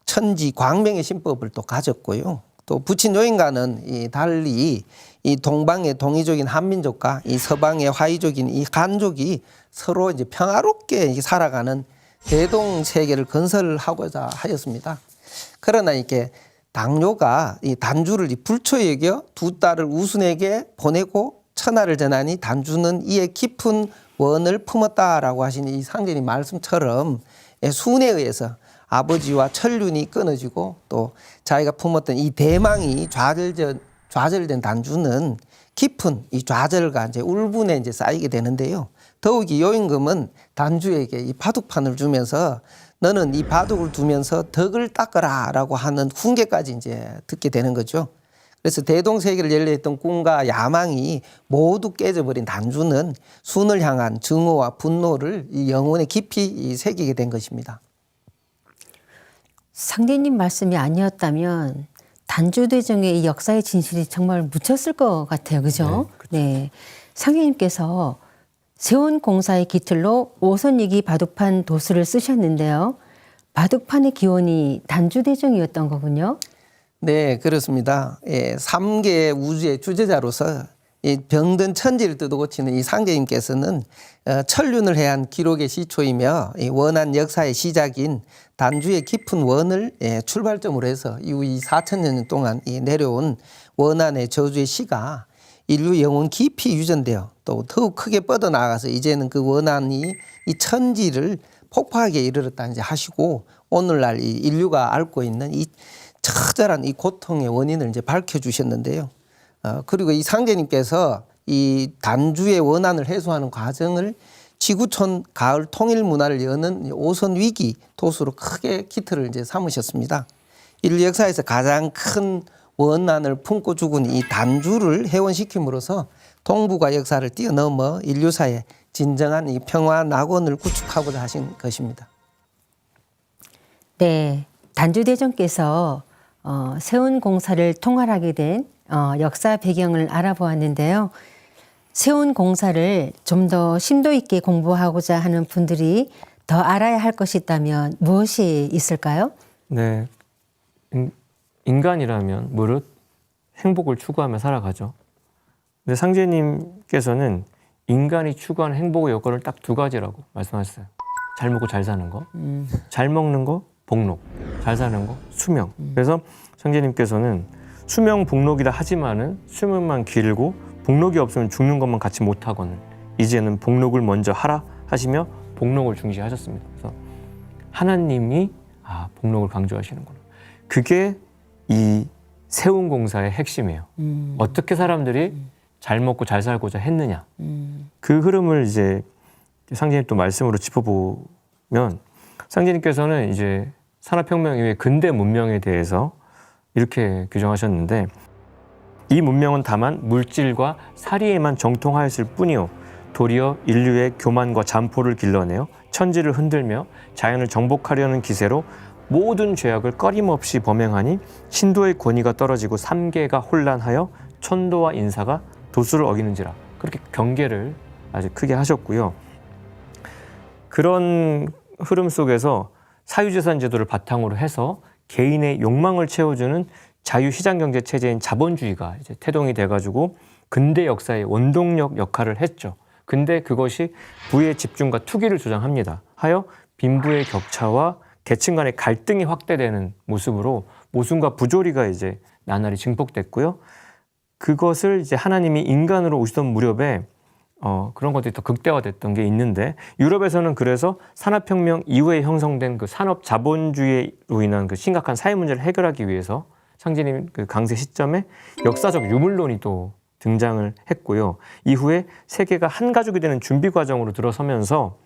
Speaker 4: 천지 광명의 신법을 또 가졌고요. 또 부친 요인과는 이 달리 이 동방의 동이족인 한민족과 이 서방의 화이족인 이 한족이 서로 이제 평화롭게 살아가는 대동 세계를 건설하고자 하였습니다. 그러나 이렇게 당뇨가 이 단주를 불초에 여겨 2딸을 우순에게 보내고 천하를 전하니 단주는 이에 깊은 원을 품었다라고 하신 이 상제님 말씀처럼 순에 의해서 아버지와 천륜이 끊어지고 또 자기가 품었던 이 대망이 좌절된 단주는 깊은 이 좌절과 이제 울분에 이제 쌓이게 되는데요. 더욱이 요임금은 단주에게 이 바둑판을 주면서 너는 이 바둑을 두면서 덕을 닦아라라고 하는 훈계까지 이제 듣게 되는 거죠. 그래서 대동세계를 열려있던 꿈과 야망이 모두 깨져버린 단주는 순을 향한 증오와 분노를 이 영혼에 깊이 새기게 된 것입니다.
Speaker 2: 상대님 말씀이 아니었다면 단주대정의 이 역사의 진실이 정말 묻혔을 것 같아요. 그죠? 네. 상대님께서 세원공사의 기틀로 오선이기 바둑판 도수를 쓰셨는데요. 바둑판의 기원이 단주대정이었던 거군요.
Speaker 4: 네, 그렇습니다. 예, 3개 우주의 주제자로서 이 병든 천지를 뜯어고치는 이 상제님께서는 천륜을 해한 기록의 시초이며 이 원한 역사의 시작인 단주의 깊은 원을 출발점으로 해서 이후 이 4천여 년 동안 내려온 원한의 저주의 시가 인류 영혼 깊이 유전되어 또 더욱 크게 뻗어나가서 이제는 그 원한이 이 천지를 폭파하게 이르렀다 이제 하시고 오늘날 이 인류가 앓고 있는 이 처절한 이 고통의 원인을 이제 밝혀주셨는데요. 그리고 이 상제님께서 이 단주의 원한을 해소하는 과정을 지구촌 가을 통일 문화를 여는 오선 위기 도수로 크게 기틀을 이제 삼으셨습니다. 인류 역사에서 가장 큰 원난을 품고 죽은 이 단주를 해원시킴으로써 동북아 역사를 뛰어넘어 인류사에 진정한 이 평화 낙원을 구축하고자 하신 것입니다.
Speaker 2: 네, 단주대전께서 세운공사를 통할하게 된 역사 배경을 알아보았는데요. 세운공사를 좀 더 심도 있게 공부하고자 하는 분들이 더 알아야 할 것이 있다면 무엇이 있을까요?
Speaker 3: 네, 인간이라면 무릇 행복을 추구하며 살아가죠. 근데 상제님께서는 인간이 추구하는 행복의 여건을 딱 두 가지라고 말씀하셨어요. 잘 먹고 잘 사는 거, 잘 먹는 거, 복록, 잘 사는 거, 수명. 그래서 상제님께서는 수명, 복록이라 하지만은 수명만 길고 복록이 없으면 죽는 것만 같이 못하거늘 이제는 복록을 먼저 하라 하시며 복록을 중시하셨습니다. 그래서 하나님이 복록을 강조하시는구나. 그게 이 세운공사의 핵심이에요. 어떻게 사람들이 잘 먹고 잘 살고자 했느냐. 그 흐름을 이제 상제님 또 말씀으로 짚어보면 상제님께서는 이제 산업혁명 이후의 근대 문명에 대해서 이렇게 규정하셨는데 이 문명은 다만 물질과 사리에만 정통하였을 뿐이요 도리어 인류의 교만과 잔포를 길러내어 천지를 흔들며 자연을 정복하려는 기세로 모든 죄악을 꺼림없이 범행하니 신도의 권위가 떨어지고 삼계가 혼란하여 천도와 인사가 도수를 어기는지라 그렇게 경계를 아주 크게 하셨고요. 그런 흐름 속에서 사유재산 제도를 바탕으로 해서 개인의 욕망을 채워주는 자유시장경제 체제인 자본주의가 이제 태동이 돼가지고 근대 역사의 원동력 역할을 했죠. 근데 그것이 부의 집중과 투기를 조장합니다. 하여 빈부의 격차와 계층 간의 갈등이 확대되는 모습으로 모순과 부조리가 이제 나날이 증폭됐고요. 그것을 이제 하나님이 인간으로 오시던 무렵에 그런 것들이 더 극대화됐던 게 있는데 유럽에서는 그래서 산업혁명 이후에 형성된 그 산업 자본주의로 인한 그 심각한 사회 문제를 해결하기 위해서 상제님 그 강세 시점에 역사적 유물론이 또 등장을 했고요. 이후에 세계가 한 가족이 되는 준비 과정으로 들어서면서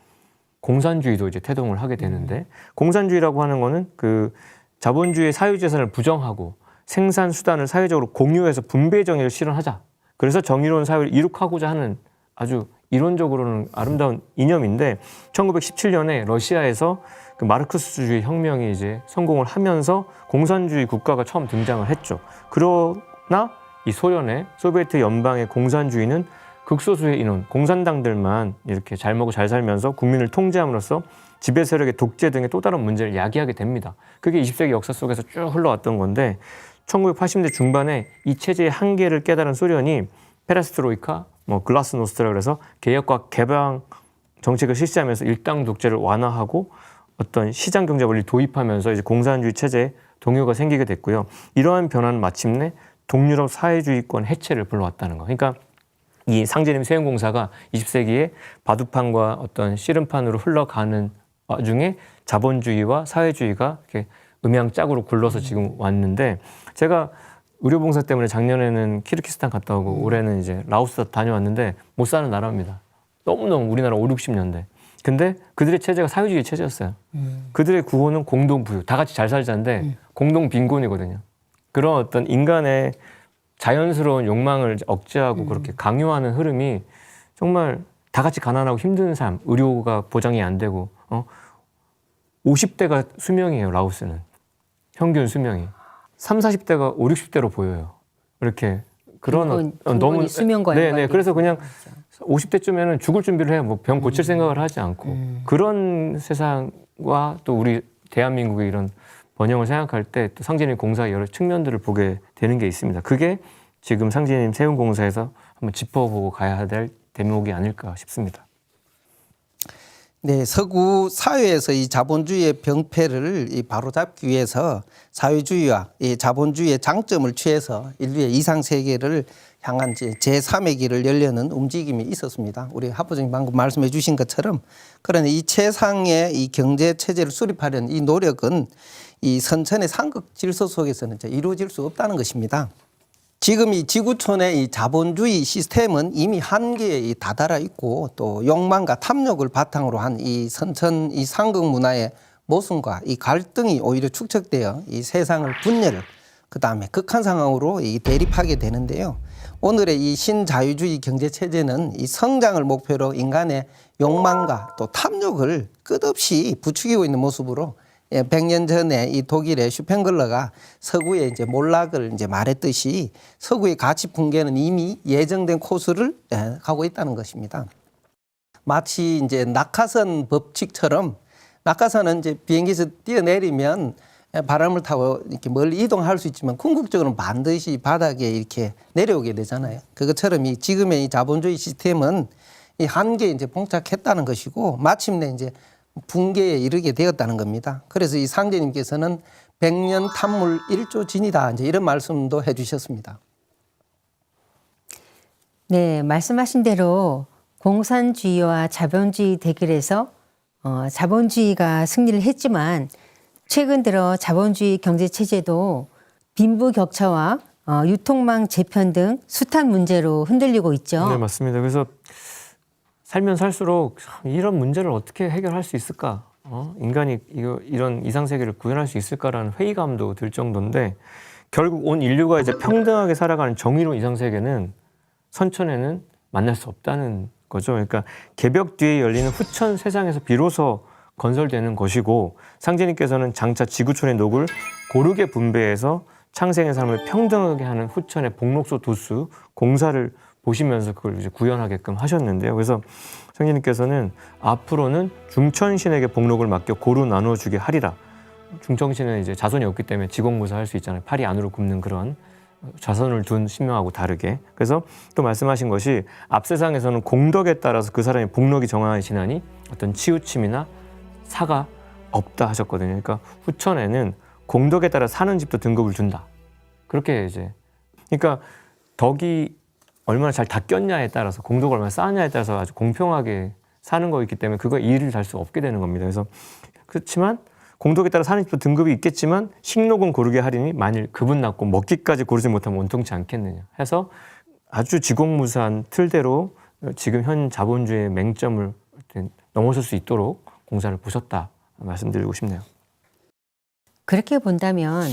Speaker 3: 공산주의도 이제 태동을 하게 되는데 공산주의라고 하는 거는 그 자본주의의 사유재산을 부정하고 생산 수단을 사회적으로 공유해서 분배 정의를 실현하자. 그래서 정의로운 사회를 이룩하고자 하는 아주 이론적으로는 아름다운 이념인데 1917년에 러시아에서 그 마르크스주의 혁명이 이제 성공을 하면서 공산주의 국가가 처음 등장을 했죠. 그러나 이 소련의 소비에트 연방의 공산주의는 극소수의 인원, 공산당들만 이렇게 잘 먹고 잘 살면서 국민을 통제함으로써 지배 세력의 독재 등의 또 다른 문제를 야기하게 됩니다. 그게 20세기 역사 속에서 쭉 흘러왔던 건데 1980년대 중반에 이 체제의 한계를 깨달은 소련이 페레스트로이카, 글라스노스트라 그래서 개혁과 개방 정책을 실시하면서 일당 독재를 완화하고 어떤 시장 경제 원리를 도입하면서 이제 공산주의 체제에 동요가 생기게 됐고요. 이러한 변화는 마침내 동유럽 사회주의권 해체를 불러왔다는 거. 그러니까 이 상제님 세운공사가 20세기에 바둑판과 어떤 씨름판으로 흘러가는 와중에 자본주의와 사회주의가 이렇게 음양짝으로 굴러서 지금 왔는데 제가 의료봉사 때문에 작년에는 키르기스탄 갔다 오고 올해는 이제 라오스 다녀왔는데 못 사는 나라입니다. 너무너무 우리나라 5, 60년대. 근데 그들의 체제가 사회주의 체제였어요. 그들의 구호는 공동부유, 다 같이 잘 살자인데 공동빈곤이거든요. 그런 어떤 인간의 자연스러운 욕망을 억제하고 그렇게 강요하는 흐름이 정말 다 같이 가난하고 힘든 삶, 의료가 보장이 안 되고 50대가 수명이에요, 라오스는. 평균 수명이. 30, 40대가 5, 60대로 보여요. 이렇게 그런
Speaker 2: 너무 수명과
Speaker 3: 네네. 그래서 그냥 50대쯤에는 죽을 준비를 해요. 뭐 병 고칠 생각을 하지 않고 그런 세상과 또 우리 대한민국의 이런 번영을 생각할 때 또 상제님 공사의 여러 측면들을 보게 되는 게 있습니다. 그게 지금 상제님 세운공사에서 한번 짚어보고 가야 될 대목이 아닐까 싶습니다.
Speaker 4: 네, 서구 사회에서 이 자본주의의 병폐를 바로잡기 위해서 사회주의와 이 자본주의의 장점을 취해서 인류의 이상 세계를 향한 제3의 길을 열려는 움직임이 있었습니다. 우리 하부장님 방금 말씀해 주신 것처럼 그러나 이 최상의 이 경제 체제를 수립하려는 이 노력은 이 선천의 상극 질서 속에서는 이루어질 수 없다는 것입니다. 지금 이 지구촌의 이 자본주의 시스템은 이미 한계에 다다라 있고 또 욕망과 탐욕을 바탕으로 한 이 선천 이 상극 문화의 모순과 이 갈등이 오히려 축적되어 이 세상을 분열, 그다음에 극한 상황으로 이 대립하게 되는데요. 오늘의 이 신자유주의 경제 체제는 이 성장을 목표로 인간의 욕망과 또 탐욕을 끝없이 부추기고 있는 모습으로 100년 전에 이 독일의 슈펜글러가 서구의 이제 몰락을 이제 말했듯이 서구의 가치 붕괴는 이미 예정된 코스를 가고 있다는 것입니다. 마치 이제 낙하산 법칙처럼 낙하산은 이제 비행기에서 뛰어내리면 바람을 타고 이렇게 멀리 이동할 수 있지만 궁극적으로는 반드시 바닥에 이렇게 내려오게 되잖아요. 그것처럼 이 지금의 이 자본주의 시스템은 이 한계에 이제 봉착했다는 것이고 마침내 이제 붕괴에 이르게 되었다는 겁니다. 그래서 이 상제님께서는 100년 탐물 1조 진이다 이제 이런 말씀도 해주셨습니다.
Speaker 2: 네, 말씀하신 대로 공산주의와 자본주의 대결에서 자본주의가 승리를 했지만 최근 들어 자본주의 경제 체제도 빈부격차와 유통망 재편 등 숱한 문제로 흔들리고 있죠.
Speaker 3: 네, 맞습니다. 그래서 살면 살수록 이런 문제를 어떻게 해결할 수 있을까? 인간이 이런 이상 세계를 구현할 수 있을까라는 회의감도 들 정도인데 결국 온 인류가 이제 평등하게 살아가는 정의로운 이상 세계는 선천에는 만날 수 없다는 거죠. 그러니까 개벽 뒤에 열리는 후천 세상에서 비로소 건설되는 것이고 상제님께서는 장차 지구촌의 녹을 고르게 분배해서 창생의 삶을 평등하게 하는 후천의 복록소 도수 공사를 보시면서 그걸 이제 구현하게끔 하셨는데요. 그래서 상제님께서는 앞으로는 중천신에게 복록을 맡겨 고루 나눠주게 하리라. 중천신은 이제 자손이 없기 때문에 지공무사 할 수 있잖아요. 팔이 안으로 굽는 그런 자손을 둔 신명하고 다르게. 그래서 또 말씀하신 것이 앞 세상에서는 공덕에 따라서 그 사람의 복록이 정해지나니 어떤 치우침이나 사가 없다 하셨거든요. 그러니까 후천에는 공덕에 따라 사는 집도 등급을 준다. 그렇게 이제 그러니까 덕이 얼마나 잘 닦였냐에 따라서 공덕을 얼마나 쌓았냐에 따라서 아주 공평하게 사는 거였기 때문에 그거에 이의를 달 수 없게 되는 겁니다. 그래서 그렇지만 공덕에 따라 사는 집도 등급이 있겠지만 식록은 고르게 하리니 만일 그분 낳고 먹기까지 고르지 못하면 원통치 않겠느냐 해서 아주 지공무사한 틀대로 지금 현 자본주의의 맹점을 넘어설 수 있도록 공사를 보셨다 말씀드리고 싶네요.
Speaker 2: 그렇게 본다면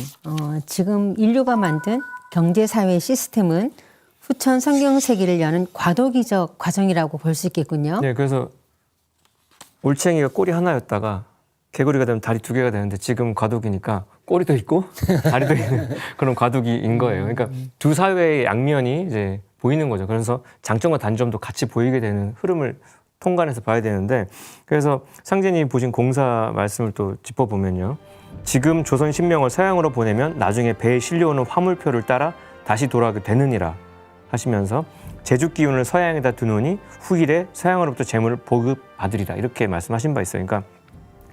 Speaker 2: 지금 인류가 만든 경제사회 시스템은 후천 성경세기를 여는 과도기적 과정이라고 볼 수 있겠군요.
Speaker 3: 네, 그래서 올챙이가 꼬리 하나였다가 개구리가 되면 다리 두 개가 되는데 지금 과도기니까 꼬리도 있고 다리도 있는 그런 과도기인 거예요. 그러니까 두 사회의 양면이 이제 보이는 거죠. 그래서 장점과 단점도 같이 보이게 되는 흐름을 통관해서 봐야 되는데 그래서 상제님이 보신 공사 말씀을 또 짚어보면요. 지금 조선 신명을 서양으로 보내면 나중에 배에 실려오는 화물표를 따라 다시 돌아가게 되느니라 하시면서 제주 기운을 서양에다 두노니 후일에 서양으로부터 재물을 보급받으리라 이렇게 말씀하신 바 있어요. 그러니까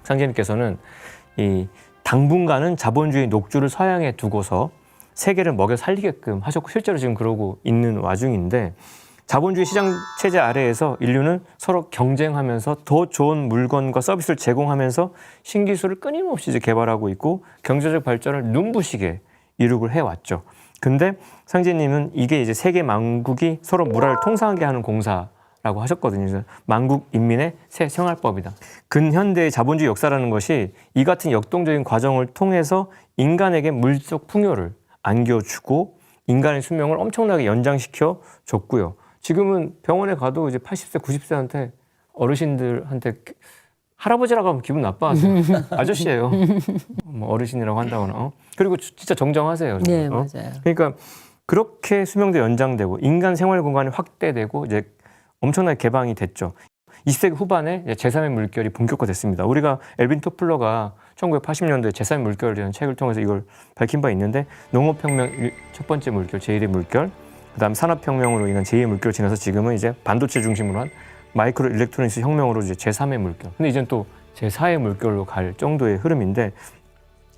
Speaker 3: 상제님께서는 이 당분간은 자본주의 녹주를 서양에 두고서 세계를 먹여 살리게끔 하셨고 실제로 지금 그러고 있는 와중인데 자본주의 시장 체제 아래에서 인류는 서로 경쟁하면서 더 좋은 물건과 서비스를 제공하면서 신기술을 끊임없이 이제 개발하고 있고 경제적 발전을 눈부시게 이룩을 해왔죠. 근데 상제님은 이게 이제 세계 만국이 서로 문화를 통상하게 하는 공사라고 하셨거든요. 그래서 만국 인민의 새 생활법이다. 근현대의 자본주의 역사라는 것이 이 같은 역동적인 과정을 통해서 인간에게 물적 풍요를 안겨주고 인간의 수명을 엄청나게 연장시켜 줬고요. 지금은 병원에 가도 이제 80세, 90세한테 어르신들한테 할아버지라고 하면 기분 나빠하세요. 아저씨예요. 뭐 어르신이라고 한다거나. 그리고 진짜 정정하세요.
Speaker 2: 네, 맞아요.
Speaker 3: 그러니까 그렇게 수명도 연장되고 인간 생활 공간이 확대되고 이제 엄청나게 개방이 됐죠. 20세기 후반에 제3의 물결이 본격화됐습니다. 우리가 엘빈 토플러가 1980년도에 제3의 물결이라는 책을 통해서 이걸 밝힌 바 있는데 농업혁명 첫 번째 물결, 제1의 물결, 그다음 산업혁명으로 인한 제2의 물결 지나서 지금은 이제 반도체 중심으로 한 마이크로 일렉트로닉스 혁명으로 이제 제3의 물결. 근데 이제는 또 제4의 물결로 갈 정도의 흐름인데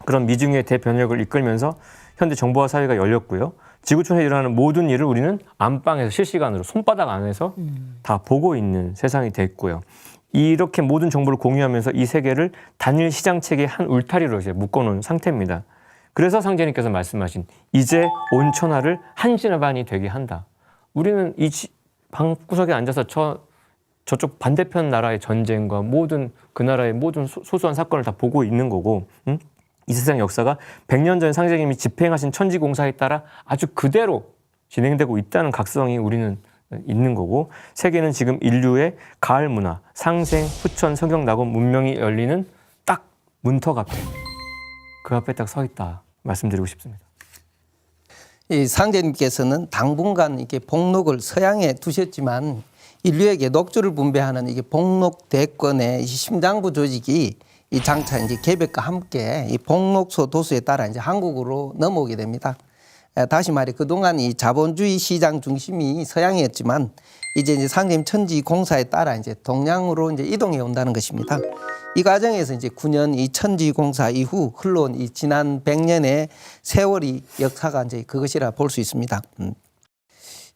Speaker 3: 그런 미중의 대변혁을 이끌면서 현대 정보화 사회가 열렸고요. 지구촌에 일어나는 모든 일을 우리는 안방에서 실시간으로 손바닥 안에서 다 보고 있는 세상이 됐고요. 이렇게 모든 정보를 공유하면서 이 세계를 단일 시장 체계의 한 울타리로 이제 묶어놓은 상태입니다. 그래서 상제님께서 말씀하신 이제 온 천하를 한 진화반이 되게 한다. 우리는 이 방구석에 앉아서 저쪽 반대편 나라의 전쟁과 모든 그 나라의 모든 소소한 사건을 다 보고 있는 거고 이 세상 역사가 100년 전 상제님이 집행하신 천지공사에 따라 아주 그대로 진행되고 있다는 각성이 우리는 있는 거고, 세계는 지금 인류의 가을 문화, 상생, 후천, 성경, 낙원 문명이 열리는 딱 문턱 앞에, 그 앞에 딱 서 있다 말씀드리고 싶습니다.
Speaker 4: 이 상제님께서는 당분간 이게 복록을 서양에 두셨지만 인류에게 녹주를 분배하는 이게 복록 대권의 이 심장부 조직이 이 장차 이제 개벽과 함께 이 복록소 도수에 따라 이제 한국으로 넘어오게 됩니다. 다시 말해 그동안 이 자본주의 시장 중심이 서양이었지만 이제 상제님 천지 공사에 따라 이제 동양으로 이제 이동해 온다는 것입니다. 이 과정에서 이제 9년 이 천지 공사 이후 흘러온 이 지난 100년의 세월이 역사가 이제 그것이라 볼 수 있습니다.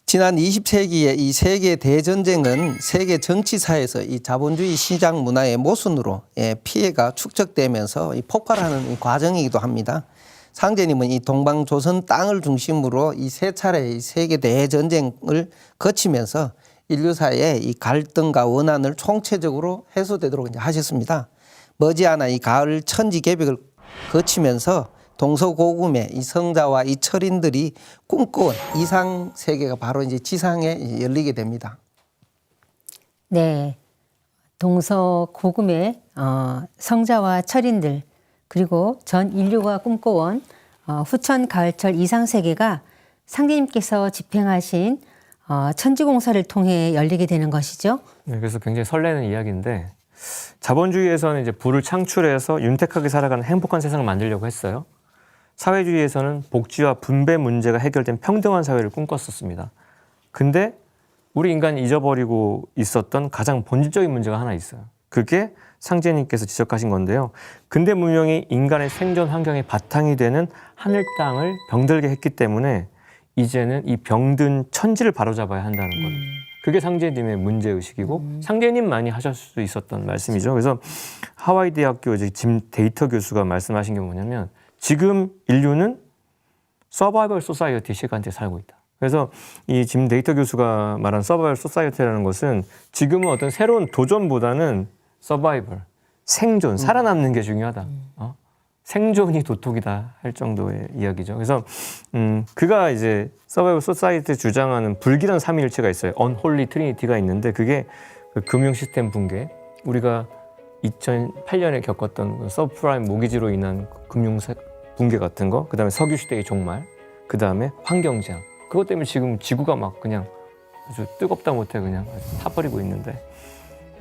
Speaker 4: 지난 20세기의 이 세계 대전쟁은 세계 정치사에서 이 자본주의 시장 문화의 모순으로 피해가 축적되면서 이 폭발하는 이 과정이기도 합니다. 상제님은 이 동방조선 땅을 중심으로 이 세 차례의 세계 대전쟁을 거치면서 인류사의 이 갈등과 원한을 총체적으로 해소되도록 이제 하셨습니다. 머지않아 이 가을 천지 개벽을 거치면서 동서고금의 이 성자와 이 철인들이 꿈꿔온 이상 세계가 바로 이제 지상에 열리게 됩니다.
Speaker 2: 네, 동서고금의 성자와 철인들, 그리고 전 인류가 꿈꿔온 후천 가을철 이상 세계가 상제님께서 집행하신 천지공사를 통해 열리게 되는 것이죠.
Speaker 3: 네, 그래서 굉장히 설레는 이야기인데, 자본주의에서는 이제 부를 창출해서 윤택하게 살아가는 행복한 세상을 만들려고 했어요. 사회주의에서는 복지와 분배 문제가 해결된 평등한 사회를 꿈꿨었습니다. 근데 우리 인간이 잊어버리고 있었던 가장 본질적인 문제가 하나 있어요. 그게 상제님께서 지적하신 건데요. 근대 문명이 인간의 생존 환경의 바탕이 되는 하늘 땅을 병들게 했기 때문에 이제는 이 병든 천지를 바로잡아야 한다는 거예요. 그게 상제님의 문제의식이고 상제님만이 하실 수 있었던 말씀이죠. 그래서 하와이 대학교 짐 데이터 교수가 말씀하신 게 뭐냐면, 지금 인류는 서바이벌 소사이어티 시간대에 살고 있다. 그래서 이 짐 데이터 교수가 말한 서바이벌 소사이어티라는 것은 지금은 어떤 새로운 도전보다는 서바이벌, 생존, 살아남는 게 중요하다. 생존이 도톡이다 할 정도의 이야기죠. 그래서 그가 이제 서바이벌 소사이어티 주장하는 불길한 삼위일체가 있어요. 언홀리 트리니티가 있는데, 그게 그 금융 시스템 붕괴, 우리가 2008년에 겪었던 서브프라임 모기지로 인한 금융 붕괴 같은 거, 그다음에 석유 시대의 종말, 그다음에 환경 재앙. 그것 때문에 지금 지구가 막 그냥 아주 뜨겁다 못해 그냥 아주 타버리고 있는데,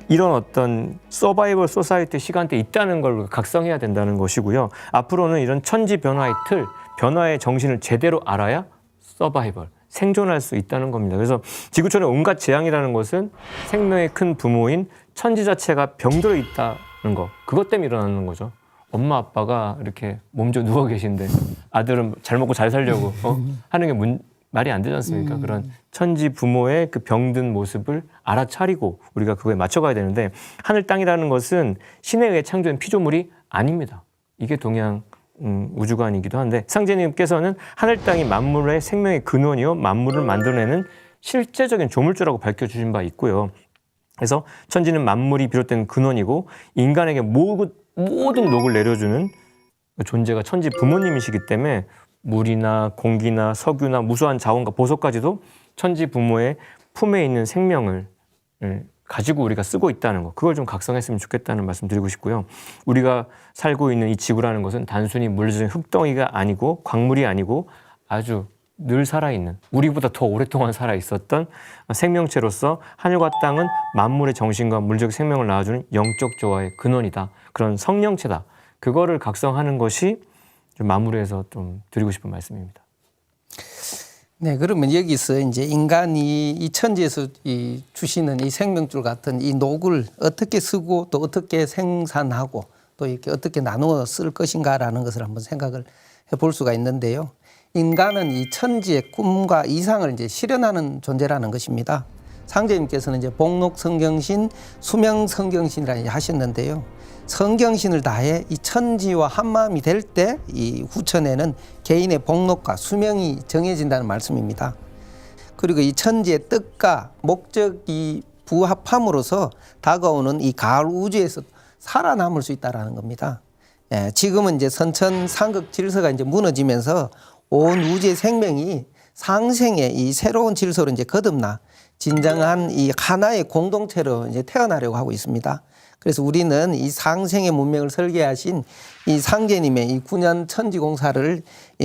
Speaker 3: 이런 어떤 서바이벌 소사이티 시간대에 있다는 걸 각성해야 된다는 것이고요. 앞으로는 이런 천지 변화의 틀, 변화의 정신을 제대로 알아야 서바이벌, 생존할 수 있다는 겁니다. 그래서 지구촌의 온갖 재앙이라는 것은 생명의 큰 부모인 천지 자체가 병들어 있다는 거, 그것 때문에 일어나는 거죠. 엄마 아빠가 이렇게 몸져 누워 계신데 아들은 잘 먹고 잘 살려고 하는 게 말이 안 되지 않습니까? 그런 천지 부모의 그 병든 모습을 알아차리고 우리가 그거에 맞춰가야 되는데, 하늘 땅이라는 것은 신에 의해 창조된 피조물이 아닙니다. 이게 동양 우주관이기도 한데, 상제님께서는 하늘 땅이 만물의 생명의 근원이요 만물을 만들어내는 실제적인 조물주라고 밝혀주신 바 있고요. 그래서 천지는 만물이 비롯된 근원이고 인간에게 모든 녹을 내려주는 존재가 천지 부모님이시기 때문에 물이나 공기나 석유나 무수한 자원과 보석까지도 천지 부모의 품에 있는 생명을 가지고 우리가 쓰고 있다는 거, 그걸 좀 각성했으면 좋겠다는 말씀 드리고 싶고요. 우리가 살고 있는 이 지구라는 것은 단순히 물질적인 흙덩이가 아니고 광물이 아니고 아주 늘 살아있는, 우리보다 더 오랫동안 살아있었던 생명체로서 하늘과 땅은 만물의 정신과 물적 생명을 낳아주는 영적 조화의 근원이다. 그런 성령체다. 그거를 각성하는 것이 좀 마무리해서 좀 드리고 싶은 말씀입니다.
Speaker 4: 네, 그러면 여기서 이제 인간이 이 천지에서 주시는 이 생명줄 같은 이 녹을 어떻게 쓰고 또 어떻게 생산하고 또 이렇게 어떻게 나누어 쓸 것인가라는 것을 한번 생각을 해볼 수가 있는데요. 인간은 이 천지의 꿈과 이상을 이제 실현하는 존재라는 것입니다. 상제님께서는 이제 복록 성경신, 수명 성경신이라 하셨는데요. 성경신을 다해 이 천지와 한마음이 될 때 이 후천에는 개인의 복록과 수명이 정해진다는 말씀입니다. 그리고 이 천지의 뜻과 목적이 부합함으로써 다가오는 이 가을 우주에서 살아남을 수 있다는 겁니다. 지금은 이제 선천 상극 질서가 이제 무너지면서 온 우주의 생명이 상생의 이 새로운 질서로 이제 거듭나 진정한 이 하나의 공동체로 이제 태어나려고 하고 있습니다. 그래서 우리는 이 상생의 문명을 설계하신 이 상제님의 이 9년 천지공사를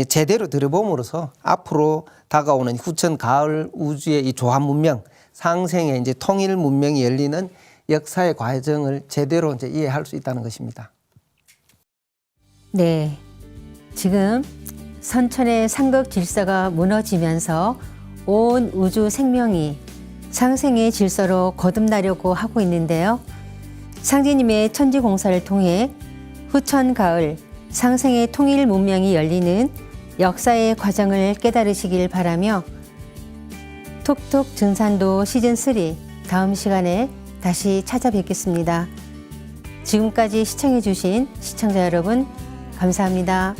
Speaker 4: 제대로 들여봄으로써 앞으로 다가오는 후천 가을 우주의 이 조합 문명, 상생의 이제 통일 문명이 열리는 역사의 과정을 제대로 이제 이해할 수 있다는 것입니다.
Speaker 2: 네, 지금 선천의 상극 질서가 무너지면서 온 우주 생명이 상생의 질서로 거듭나려고 하고 있는데요. 상제님의 천지공사를 통해 후천 가을 상생의 통일 문명이 열리는 역사의 과정을 깨달으시길 바라며 톡톡 증산도 시즌3 다음 시간에 다시 찾아뵙겠습니다. 지금까지 시청해 주신 시청자 여러분 감사합니다.